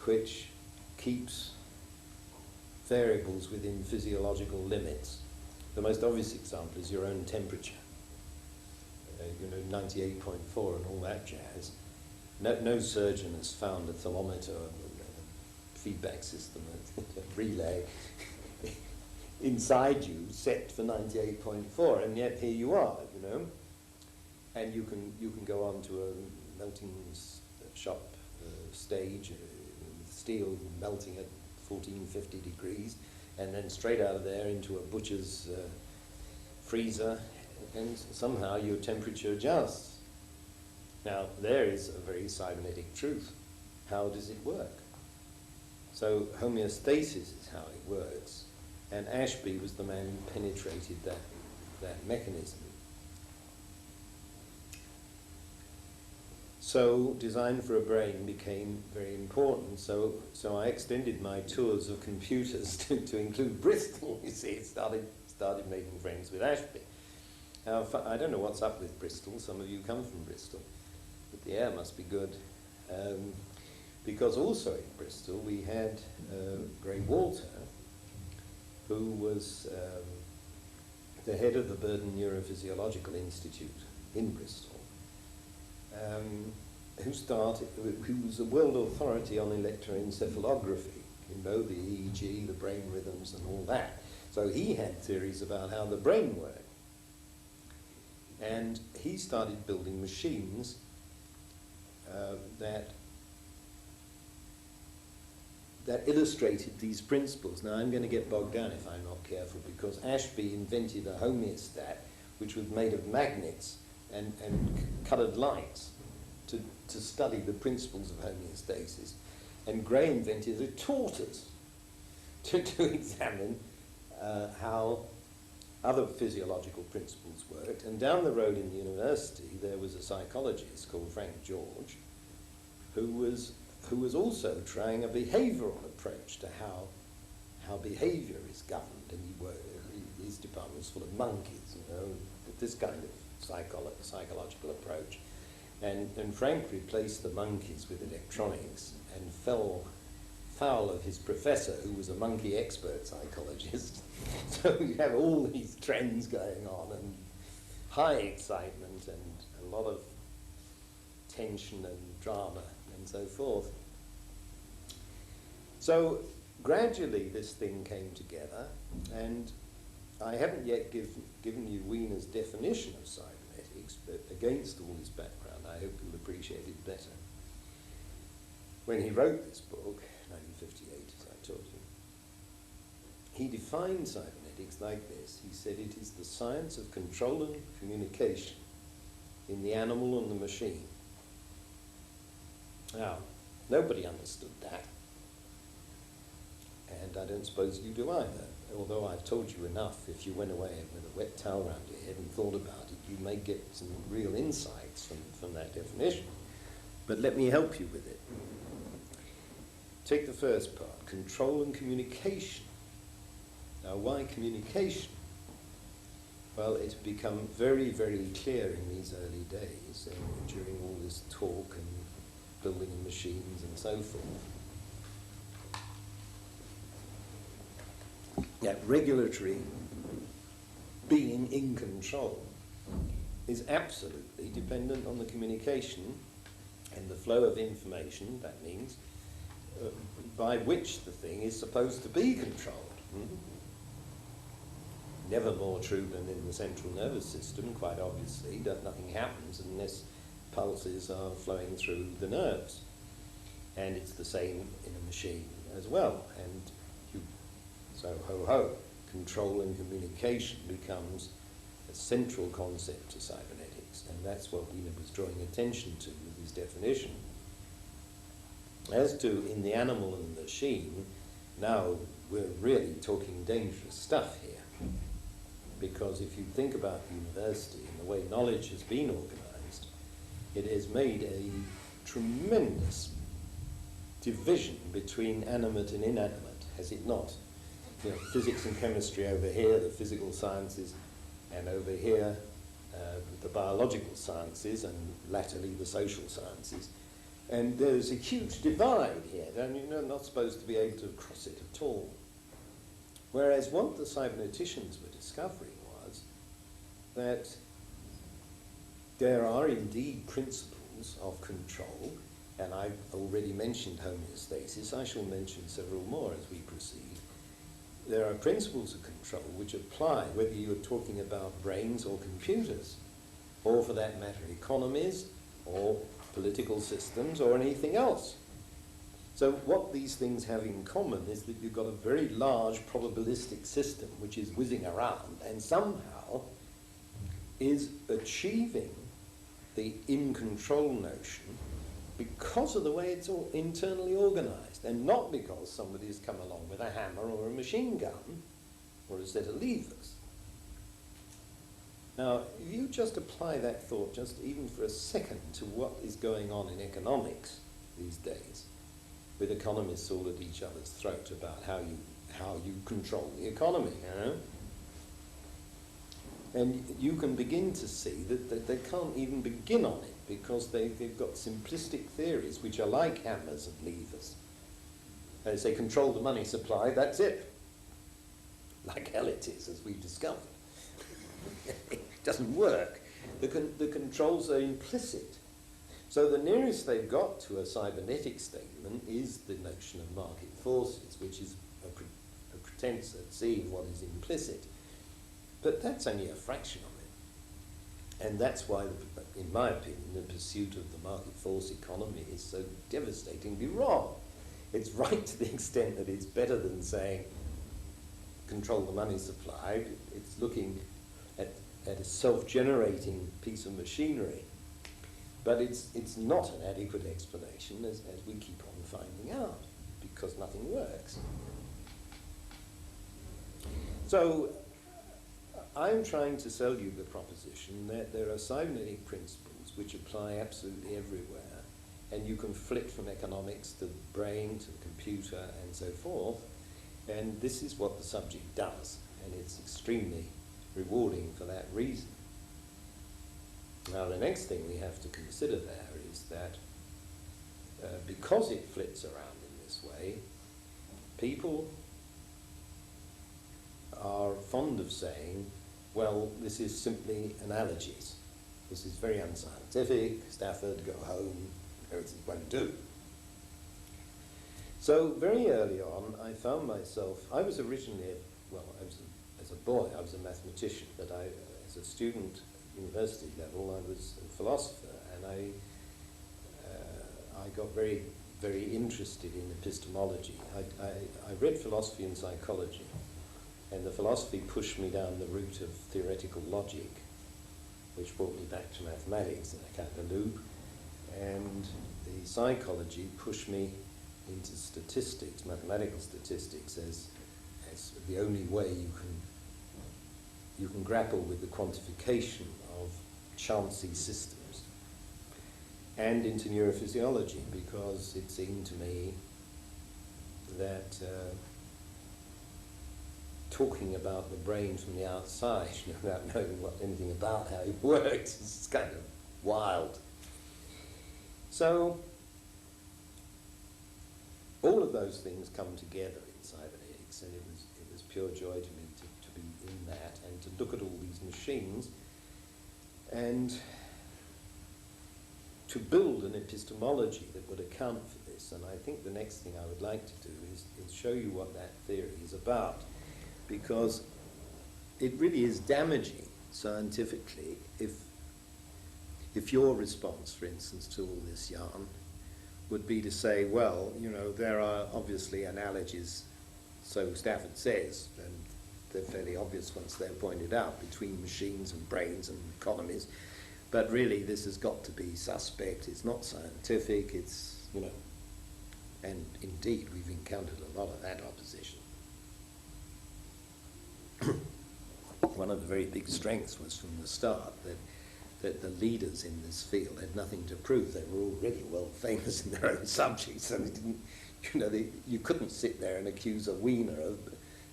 which keeps variables within physiological limits. The most obvious example is your own temperature. 98.4 and all that jazz. No surgeon has found a thermometer, a feedback system, a relay inside you set for 98.4, and yet here you are, and you can go on to a melting shop stage with steel melting at 1450 degrees, and then straight out of there into a butcher's freezer, and somehow your temperature adjusts. Now, there is a very cybernetic truth. How does it work? So homeostasis is how it works, and Ashby was the man who penetrated that mechanism. So Design for a Brain became very important. So I extended my tours of computers to include Bristol. You see, it started making friends with Ashby. Now, I don't know what's up with Bristol. Some of you come from Bristol, but the air must be good. Because also in Bristol we had Grey Walter, who was the head of the Burden Neurophysiological Institute in Bristol, who was a world authority on electroencephalography, the EEG, the brain rhythms and all that. So he had theories about how the brain worked. And he started building machines that illustrated these principles. Now, I'm going to get bogged down if I'm not careful, because Ashby invented a homeostat which was made of magnets and coloured lights to study the principles of homeostasis. And Gray invented a tortoise to examine how other physiological principles worked. And down the road in the university, there was a psychologist called Frank George, who was also trying a behavioural approach to how behaviour is governed. And his department was full of monkeys, this kind of psychological approach. And Frank replaced the monkeys with electronics and fell foul of his professor, who was a monkey expert psychologist. So you have all these trends going on, and high excitement and a lot of tension and drama and so forth. So gradually this thing came together, and I haven't yet given you Wiener's definition of cybernetics, but against all his background, I hope you'll appreciate it better. When he wrote this book, 1958, as I told you, he defined cybernetics like this. He said it is the science of control and communication in the animal and the machine. Now, nobody understood that, and I don't suppose you do either. Although I've told you enough, if you went away with a wet towel around your head and thought about it, you may get some real insights from that definition. But let me help you with it. Take the first part, control and communication. Now, why communication? Well, it's become very, very clear in these early days, during all this talk and building of machines and so forth, that regulatory being in control is absolutely dependent on the communication and the flow of information, that means, by which the thing is supposed to be controlled. never more true than in the central nervous system, quite obviously, that nothing happens unless pulses are flowing through the nerves. And it's the same in a machine as well. And so ho-ho, control and communication becomes a central concept to cybernetics, and that's what Wiener was drawing attention to with his definition. As to in the animal and the machine, now we're really talking dangerous stuff here, because if you think about the university and the way knowledge has been organized, it has made a tremendous division between animate and inanimate, has it not? You know, physics and chemistry over here, the physical sciences, and over here the biological sciences, and latterly the social sciences. And there's a huge divide here, and you're not supposed to be able to cross it at all. Whereas what the cyberneticians were discovering was that there are indeed principles of control, and I've already mentioned homeostasis. I shall mention several more as we proceed. There are principles of control which apply whether you're talking about brains or computers, or for that matter economies, or political systems, or anything else. So what these things have in common is that you've got a very large probabilistic system which is whizzing around and somehow is achieving the in-control notion because of the way it's all internally organized, and not because somebody has come along with a hammer or a machine gun or a set of levers. Now, if you just apply that thought just even for a second to what is going on in economics these days, with economists all at each other's throat about how you control the economy, you know? And you can begin to see that they can't even begin on it because they've got simplistic theories which are like hammers and levers. They say control the money supply, that's it. Like hell it is, as we've discovered. It doesn't work. The controls are implicit. So the nearest they've got to a cybernetic statement is the notion of market forces, which is a pretense at seeing what is implicit. But that's only a fraction of it. And that's why, in my opinion, the pursuit of the market force economy is so devastatingly wrong. It's right to the extent that it's better than saying control the money supply. It's looking at a self-generating piece of machinery. But it's not an adequate explanation, as we keep on finding out, because nothing works. So I'm trying to sell you the proposition that there are cybernetic principles which apply absolutely everywhere, and you can flit from economics to the brain, to the computer, and so forth, and this is what the subject does, and it's extremely rewarding for that reason. Now, the next thing we have to consider there is that because it flits around in this way, people are fond of saying, well, this is simply analogies. This is very unscientific. Stafford, go home. It won't do. So very early on, I found myself, I was originally, as a boy, I was a mathematician, but as a student at university level, I was a philosopher, and I got very, very interested in epistemology. I read philosophy and psychology, and the philosophy pushed me down the route of theoretical logic, which brought me back to mathematics in a kind of loop, and the psychology pushed me into statistics, mathematical statistics, as the only way you can grapple with the quantification of chancy systems, and into neurophysiology, because it seemed to me that talking about the brain from the outside without knowing anything about how it works is kind of wild. So all of those things come together in cybernetics, and it was pure joy to me to be in that and to look at all these machines and to build an epistemology that would account for this. And I think the next thing I would like to do is show you what that theory is about, because it really is damaging scientifically if your response, for instance, to all this yarn would be to say, well, you know, there are obviously analogies, so Stafford says, and they're fairly obvious once they're pointed out, between machines and brains and economies, but really this has got to be suspect, it's not scientific, it's, you know, and indeed we've encountered a lot of that opposition. One of the very big strengths was from the start that the leaders in this field had nothing to prove. They were already well famous in their own subjects, so they didn't, you know, you couldn't sit there and accuse a Wiener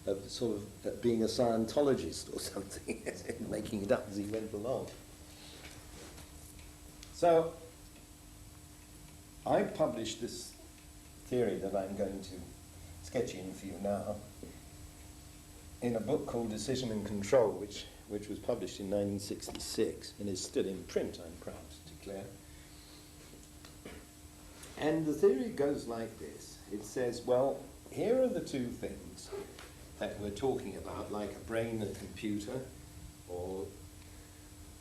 of sort of being a Scientologist or something, making it up as he went along. So I published this theory that I'm going to sketch in for you now in a book called Decision and Control, which was published in 1966 and is still in print, I'm proud to declare. And the theory goes like this. It says, well, here are the two things that we're talking about, like a brain and a computer, or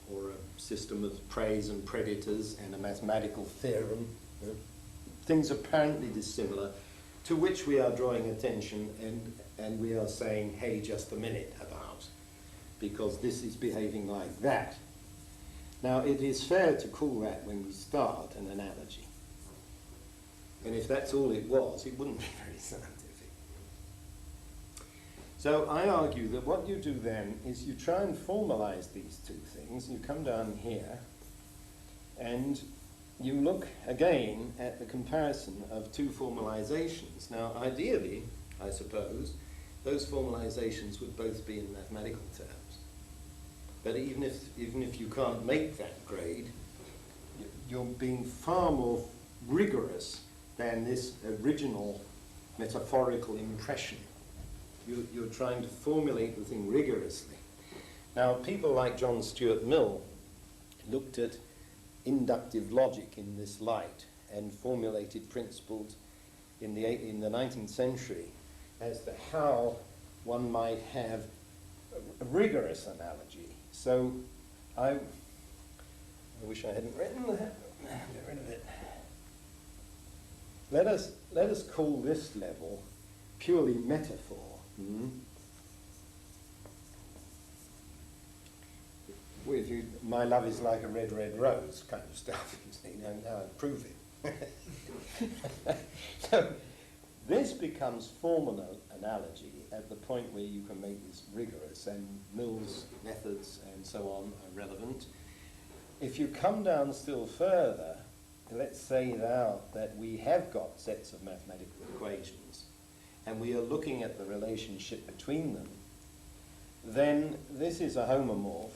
a system of preys and predators and a mathematical theorem, you know, things apparently dissimilar, to which we are drawing attention and we are saying, hey, just a minute about, because this is behaving like that. Now, it is fair to call that, when we start, an analogy. And if that's all it was, it wouldn't be very scientific. So I argue that what you do then is you try and formalize these two things. You come down here and you look again at the comparison of two formalizations. Now, ideally, I suppose, those formalizations would both be in mathematical terms. But even if you can't make that grade, you're being far more rigorous than this original metaphorical impression. You're trying to formulate the thing rigorously. Now, people like John Stuart Mill looked at inductive logic in this light and formulated principles in the 19th century as to how one might have a rigorous analogy. So I wish I hadn't written that. Get rid of it. Let us call this level purely metaphor. With you, my love is like a red, red rose kind of stuff. You see, now I prove it. So this becomes formal analogy at the point where you can make this rigorous, and Mill's methods and so on are relevant. If you come down still further, let's say now that we have got sets of mathematical equations and we are looking at the relationship between them, then this is a homomorph.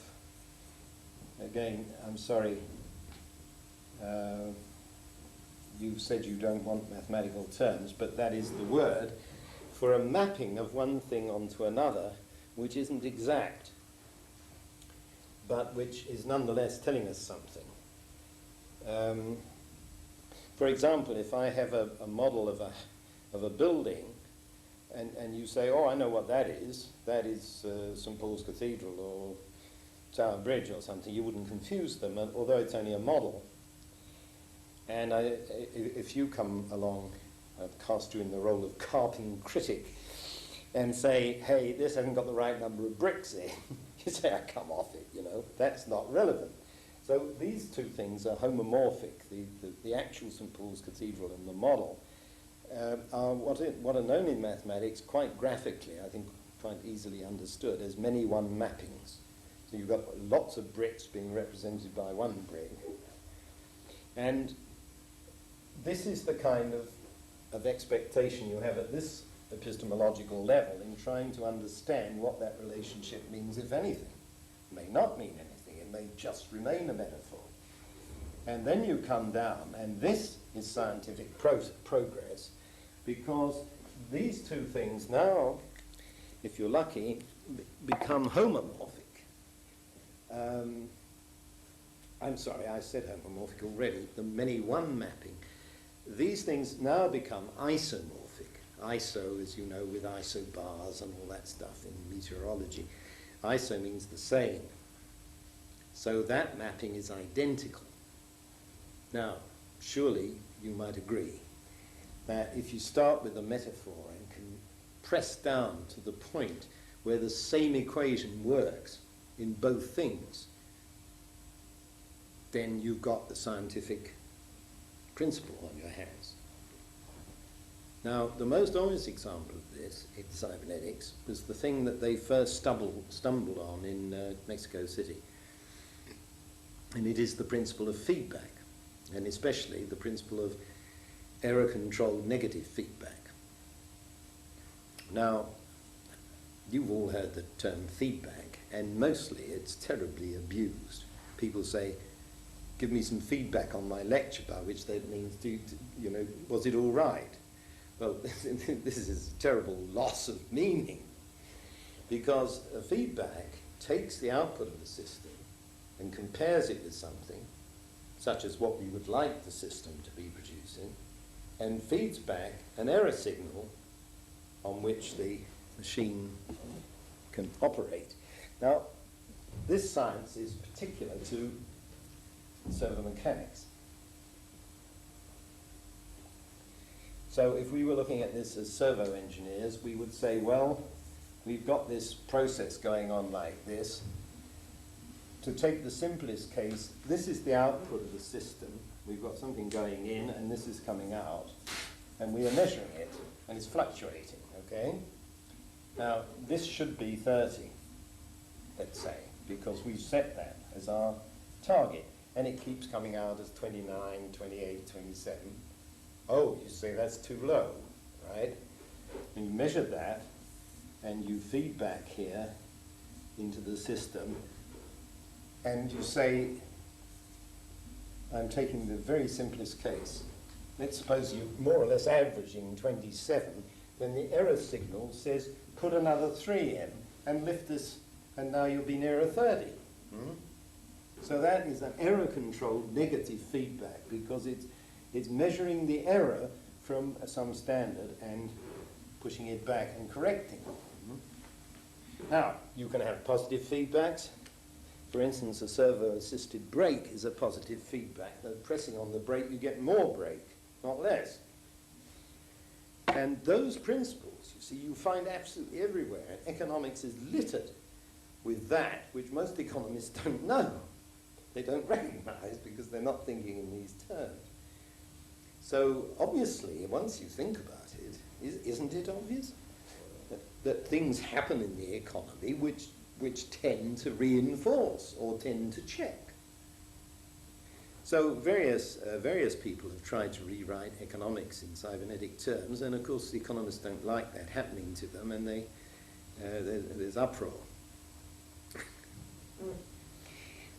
Again, I'm sorry, you've said you don't want mathematical terms, but that is the word for a mapping of one thing onto another which isn't exact, but which is nonetheless telling us something. For example, if I have a model of a building, and you say, oh, I know what that is St. Paul's Cathedral or Tower Bridge or something, you wouldn't confuse them, although it's only a model. And if you come along, I've cast you in the role of carping critic, and say, hey, this hasn't got the right number of bricks in, you say, I come off it, you know, that's not relevant. So these two things are homomorphic. The actual St. Paul's Cathedral and the model are what are known in mathematics quite graphically, I think quite easily understood, as many one mappings. So you've got lots of bricks being represented by one brick. And this is the kind of expectation you have at this epistemological level in trying to understand what that relationship means, if anything. It may not mean anything, it may just remain a metaphor. And then you come down, and this is scientific progress, because these two things now, if you're lucky, become homomorphic. I'm sorry, I said homomorphic already, the many one mapping. These things now become isomorphic. Iso, as you know, with isobars and all that stuff in meteorology. Iso means the same. So that mapping is identical. Now, surely you might agree that if you start with a metaphor and can press down to the point where the same equation works in both things, then you've got the scientific principle on your hands. Now, the most obvious example of this in cybernetics was the thing that they first stumbled on in Mexico City. And it is the principle of feedback, and especially the principle of error-controlled negative feedback. Now, you've all heard the term feedback, and mostly it's terribly abused. People say, give me some feedback on my lecture, by which that means, was it all right? Well, this is a terrible loss of meaning, because a feedback takes the output of the system and compares it with something, such as what we would like the system to be producing, and feeds back an error signal on which the machine can operate. Now, this science is particular to servo mechanics. So if we were looking at this as servo engineers, we would say, well, we've got this process going on like this. To take the simplest case, this is the output of the system. We've got something going in, and this is coming out. And we are measuring it, and it's fluctuating, okay? Now, this should be 30, let's say, because we've set that as our target. And it keeps coming out as 29, 28, 27. Oh, you say that's too low, right? And you measure that, and you feed back here into the system, and you say, I'm taking the very simplest case. Let's suppose you're more or less averaging 27, then the error signal says, put another 3 in, and lift this, and now you'll be nearer 30. Hmm? So that is an error-controlled negative feedback, because it's measuring the error from some standard and pushing it back and correcting it. Now, you can have positive feedbacks. For instance, a servo-assisted brake is a positive feedback. By pressing on the brake, you get more brake, not less. And those principles, you see, you find absolutely everywhere. And economics is littered with that, which most economists don't know. They don't recognize because they're not thinking in these terms. So obviously, once you think about it, isn't it obvious that things happen in the economy which tend to reinforce or tend to check? So various people have tried to rewrite economics in cybernetic terms, and of course the economists don't like that happening to them, and there's uproar.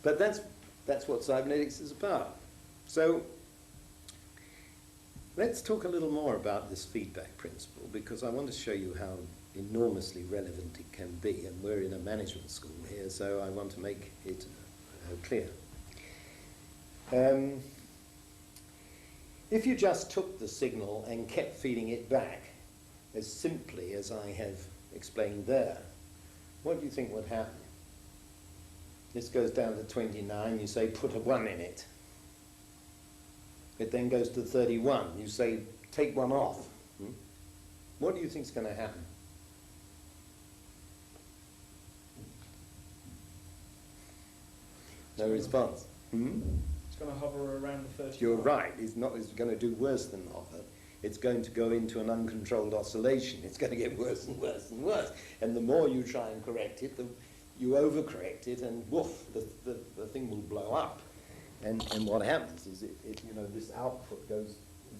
But that's what cybernetics is about. So let's talk a little more about this feedback principle, because I want to show you how enormously relevant it can be, and we're in a management school here, so I want to make it clear. If you just took the signal and kept feeding it back as simply as I have explained there, what do you think would happen? This goes down to 29, you say put a 1 in it. It then goes to 31, you say take 1 off. What do you think is going to happen? No response. It's going to hover around the 30. You're right, it's going to do worse than hover. It's going to go into an uncontrolled oscillation. It's going to get worse and worse and worse. And the more you try and correct it, you overcorrect it, and woof, the thing will blow up. And what happens is this output is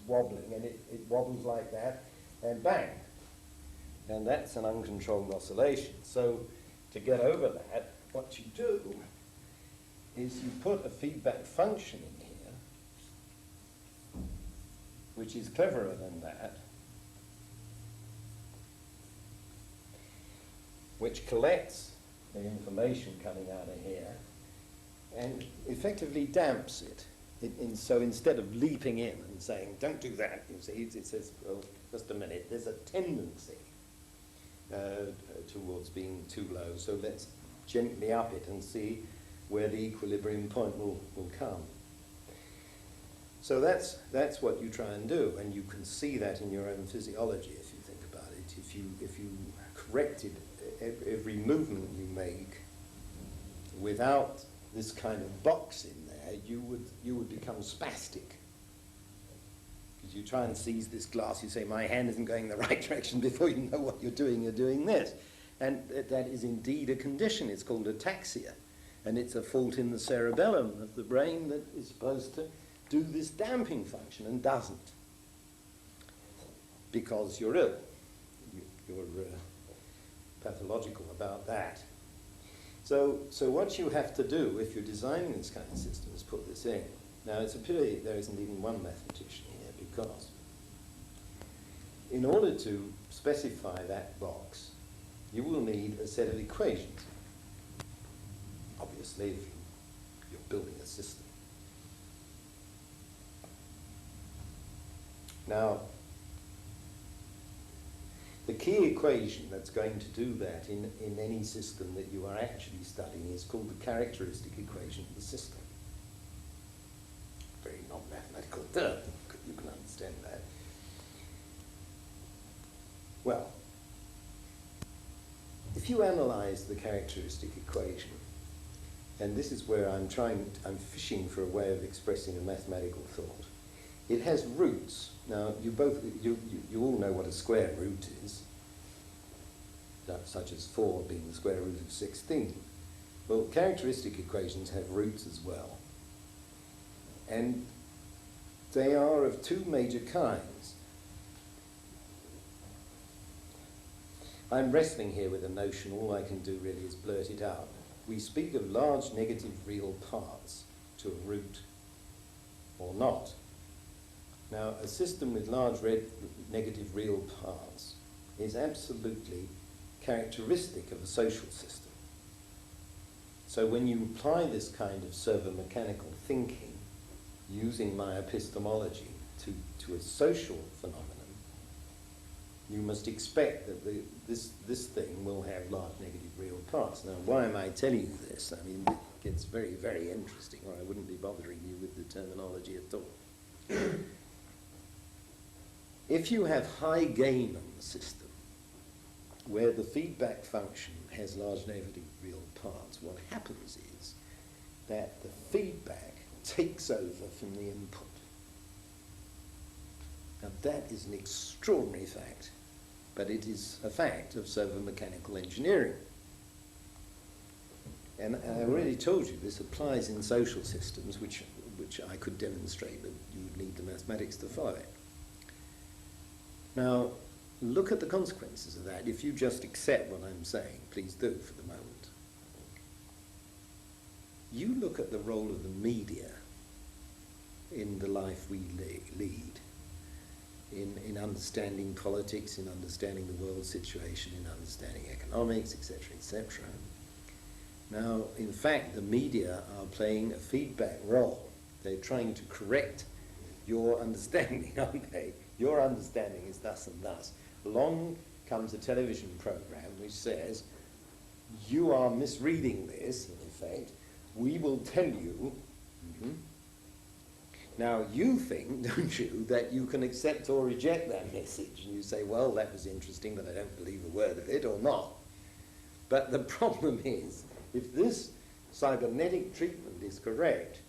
wobbling, and it wobbles like that, and bang. And that's an uncontrolled oscillation. So to get over that, what you do is you put a feedback function in here, which is cleverer than that, which collects the information coming out of here and effectively damps it. So instead of leaping in and saying, don't do that, you see, it says, well, just a minute, there's a tendency towards being too low, so let's gently up it and see where the equilibrium point will come. So that's what you try and do, and you can see that in your own physiology if you think about it. If you corrected every movement you make without this kind of box in there, you would become spastic. Because you try and seize this glass, you say, my hand isn't going the right direction, before you know what you're doing this. And that is indeed a condition. It's called ataxia. And it's a fault in the cerebellum of the brain that is supposed to do this damping function and doesn't. Because you're ill. You're pathological about that. So what you have to do if you're designing this kind of system is put this in. Now it's a pity there isn't even one mathematician here, because in order to specify that box, you will need a set of equations. Obviously, if you're building a system. Now, the key equation that's going to do that in any system that you are actually studying is called the characteristic equation of the system. Very non-mathematical term, you can understand that. Well, if you analyze the characteristic equation, and this is where I'm fishing for a way of expressing a mathematical thought. It has roots. Now, you all know what a square root is, such as 4 being the square root of 16. Well, characteristic equations have roots as well. And they are of two major kinds. I'm wrestling here with a notion. All I can do really is blurt it out. We speak of large negative real parts to a root or not. Now, a system with large negative real parts is absolutely characteristic of a social system. So when you apply this kind of servo-mechanical thinking, using my epistemology to a social phenomenon, you must expect that this thing will have large negative real parts. Now, why am I telling you this? I mean, it gets very, very interesting, or I wouldn't be bothering you with the terminology at all. If you have high gain on the system, where the feedback function has large negative real parts, what happens is that the feedback takes over from the input. Now, that is an extraordinary fact, but it is a fact of servo-mechanical engineering. And I already told you this applies in social systems, which I could demonstrate, but you would need the mathematics to follow it. Now, look at the consequences of that. If you just accept what I'm saying, please do for the moment. You look at the role of the media in the life we lead, in understanding politics, in understanding the world situation, in understanding economics, etc., etc. Now, in fact, the media are playing a feedback role. They're trying to correct your understanding, aren't they? Your understanding is thus and thus. Along comes a television program which says, you are misreading this, in effect. We will tell you. Now, you think, don't you, that you can accept or reject that message. And you say, well, that was interesting, but I don't believe a word of it, or not. But the problem is, if this cybernetic treatment is correct,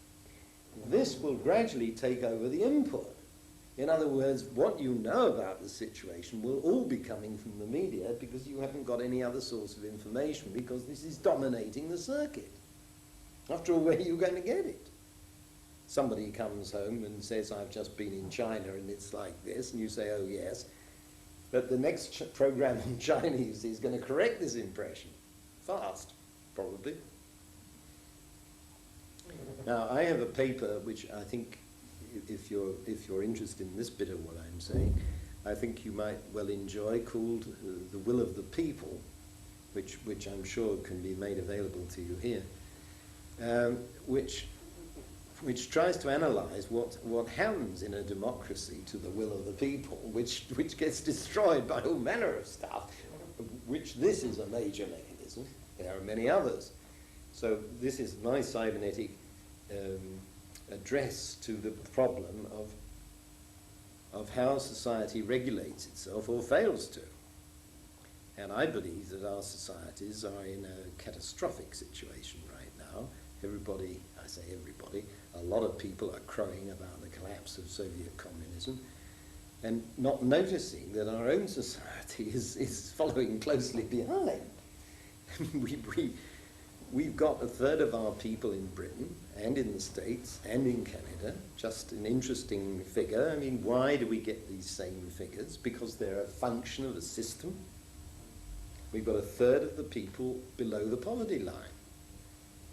this will gradually take over the input. In other words, what you know about the situation will all be coming from the media because you haven't got any other source of information, because this is dominating the circuit. After all, where are you going to get it? Somebody comes home and says, I've just been in China and it's like this, and you say, oh yes. But the next program on China is going to correct this impression. Fast, probably. Now, I have a paper which I think, if you're interested in this bit of what I'm saying, I think you might well enjoy, called The Will of the People, which I'm sure can be made available to you here, which tries to analyze what happens in a democracy to the will of the people, which gets destroyed by all manner of stuff, which this is a major mechanism, There are many others. So this is my cybernetic address to the problem of how society regulates itself or fails to. And I believe that our societies are in a catastrophic situation right now. Everybody, I say everybody, a lot of people are crowing about the collapse of Soviet communism and not noticing that our own society is following closely behind. We've got a third of our people in Britain and in the States and in Canada, just an interesting figure. I mean, why do we get these same figures? Because they're a function of a system. We've got a third of the people below the poverty line.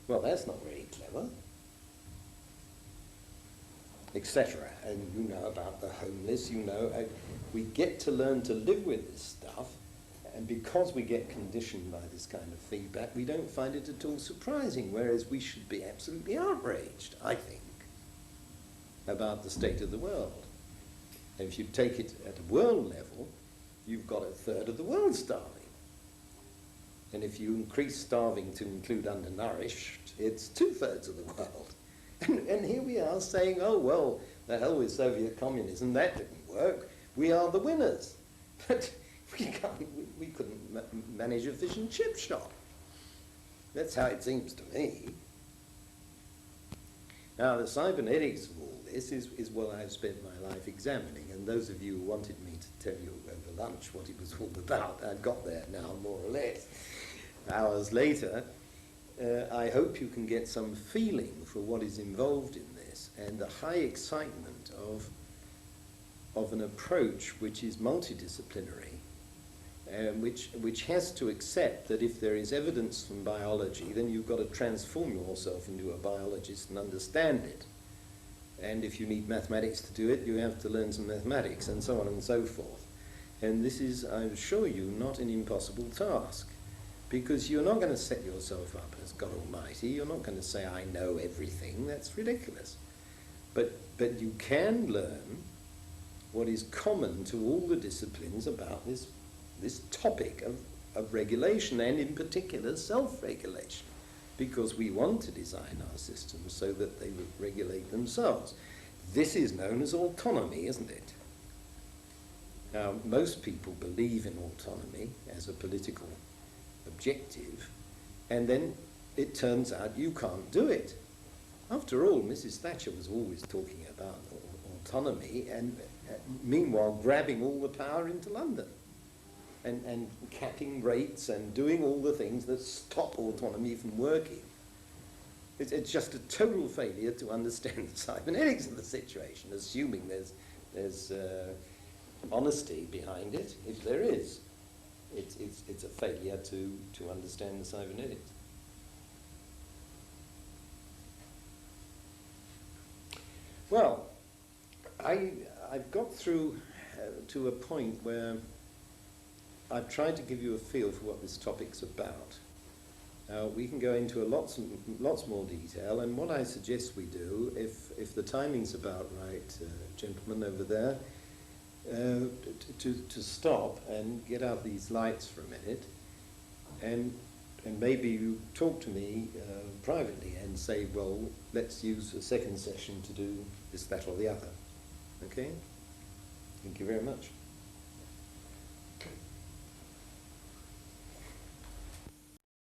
Well, that's not very clever, etc. And you know about the homeless, you know, we get to learn to live with this stuff, and because we get conditioned by this kind of feedback, we don't find it at all surprising, whereas we should be absolutely outraged, I think, about the state of the world. And if you take it at a world level, you've got a third of the world starving. And if you increase starving to include undernourished, it's 2/3 of the world. And here we are saying, oh, well, the hell with Soviet communism, that didn't work. We are the winners. But we couldn't manage a fish and chip shop. That's how it seems to me. Now, the cybernetics of all this is what I've spent my life examining. And those of you who wanted me to tell you over lunch what it was all about, I've got there now, more or less. Hours later, I hope you can get some feeling for what is involved in this and the high excitement of an approach which is multidisciplinary, which has to accept that if there is evidence from biology, then you've got to transform yourself into a biologist and understand it. And if you need mathematics to do it, you have to learn some mathematics, and so on and so forth. And this is, I assure you, not an impossible task, because you're not going to set yourself up as God Almighty. You're not going to say, I know everything. That's ridiculous. But you can learn what is common to all the disciplines about this topic of regulation, and in particular self-regulation, because we want to design our systems so that they regulate themselves. This is known as autonomy, isn't it? Now, most people believe in autonomy as a political objective, and then it turns out you can't do it. After all, Mrs. Thatcher was always talking about autonomy, and meanwhile grabbing all the power into London and capping rates and doing all the things that stop autonomy from working. It's just a total failure to understand the cybernetics of the situation, assuming there's honesty behind it. If there is, it's a failure to understand the cybernetics. Well, I've got through to a point where I've tried to give you a feel for what this topic's about. We can go into lots more detail, and what I suggest we do, if the timing's about right, gentlemen over there, to stop and get out these lights for a minute, and maybe you talk to me privately and say, well, let's use a second session to do this, that, or the other. Okay? Thank you very much.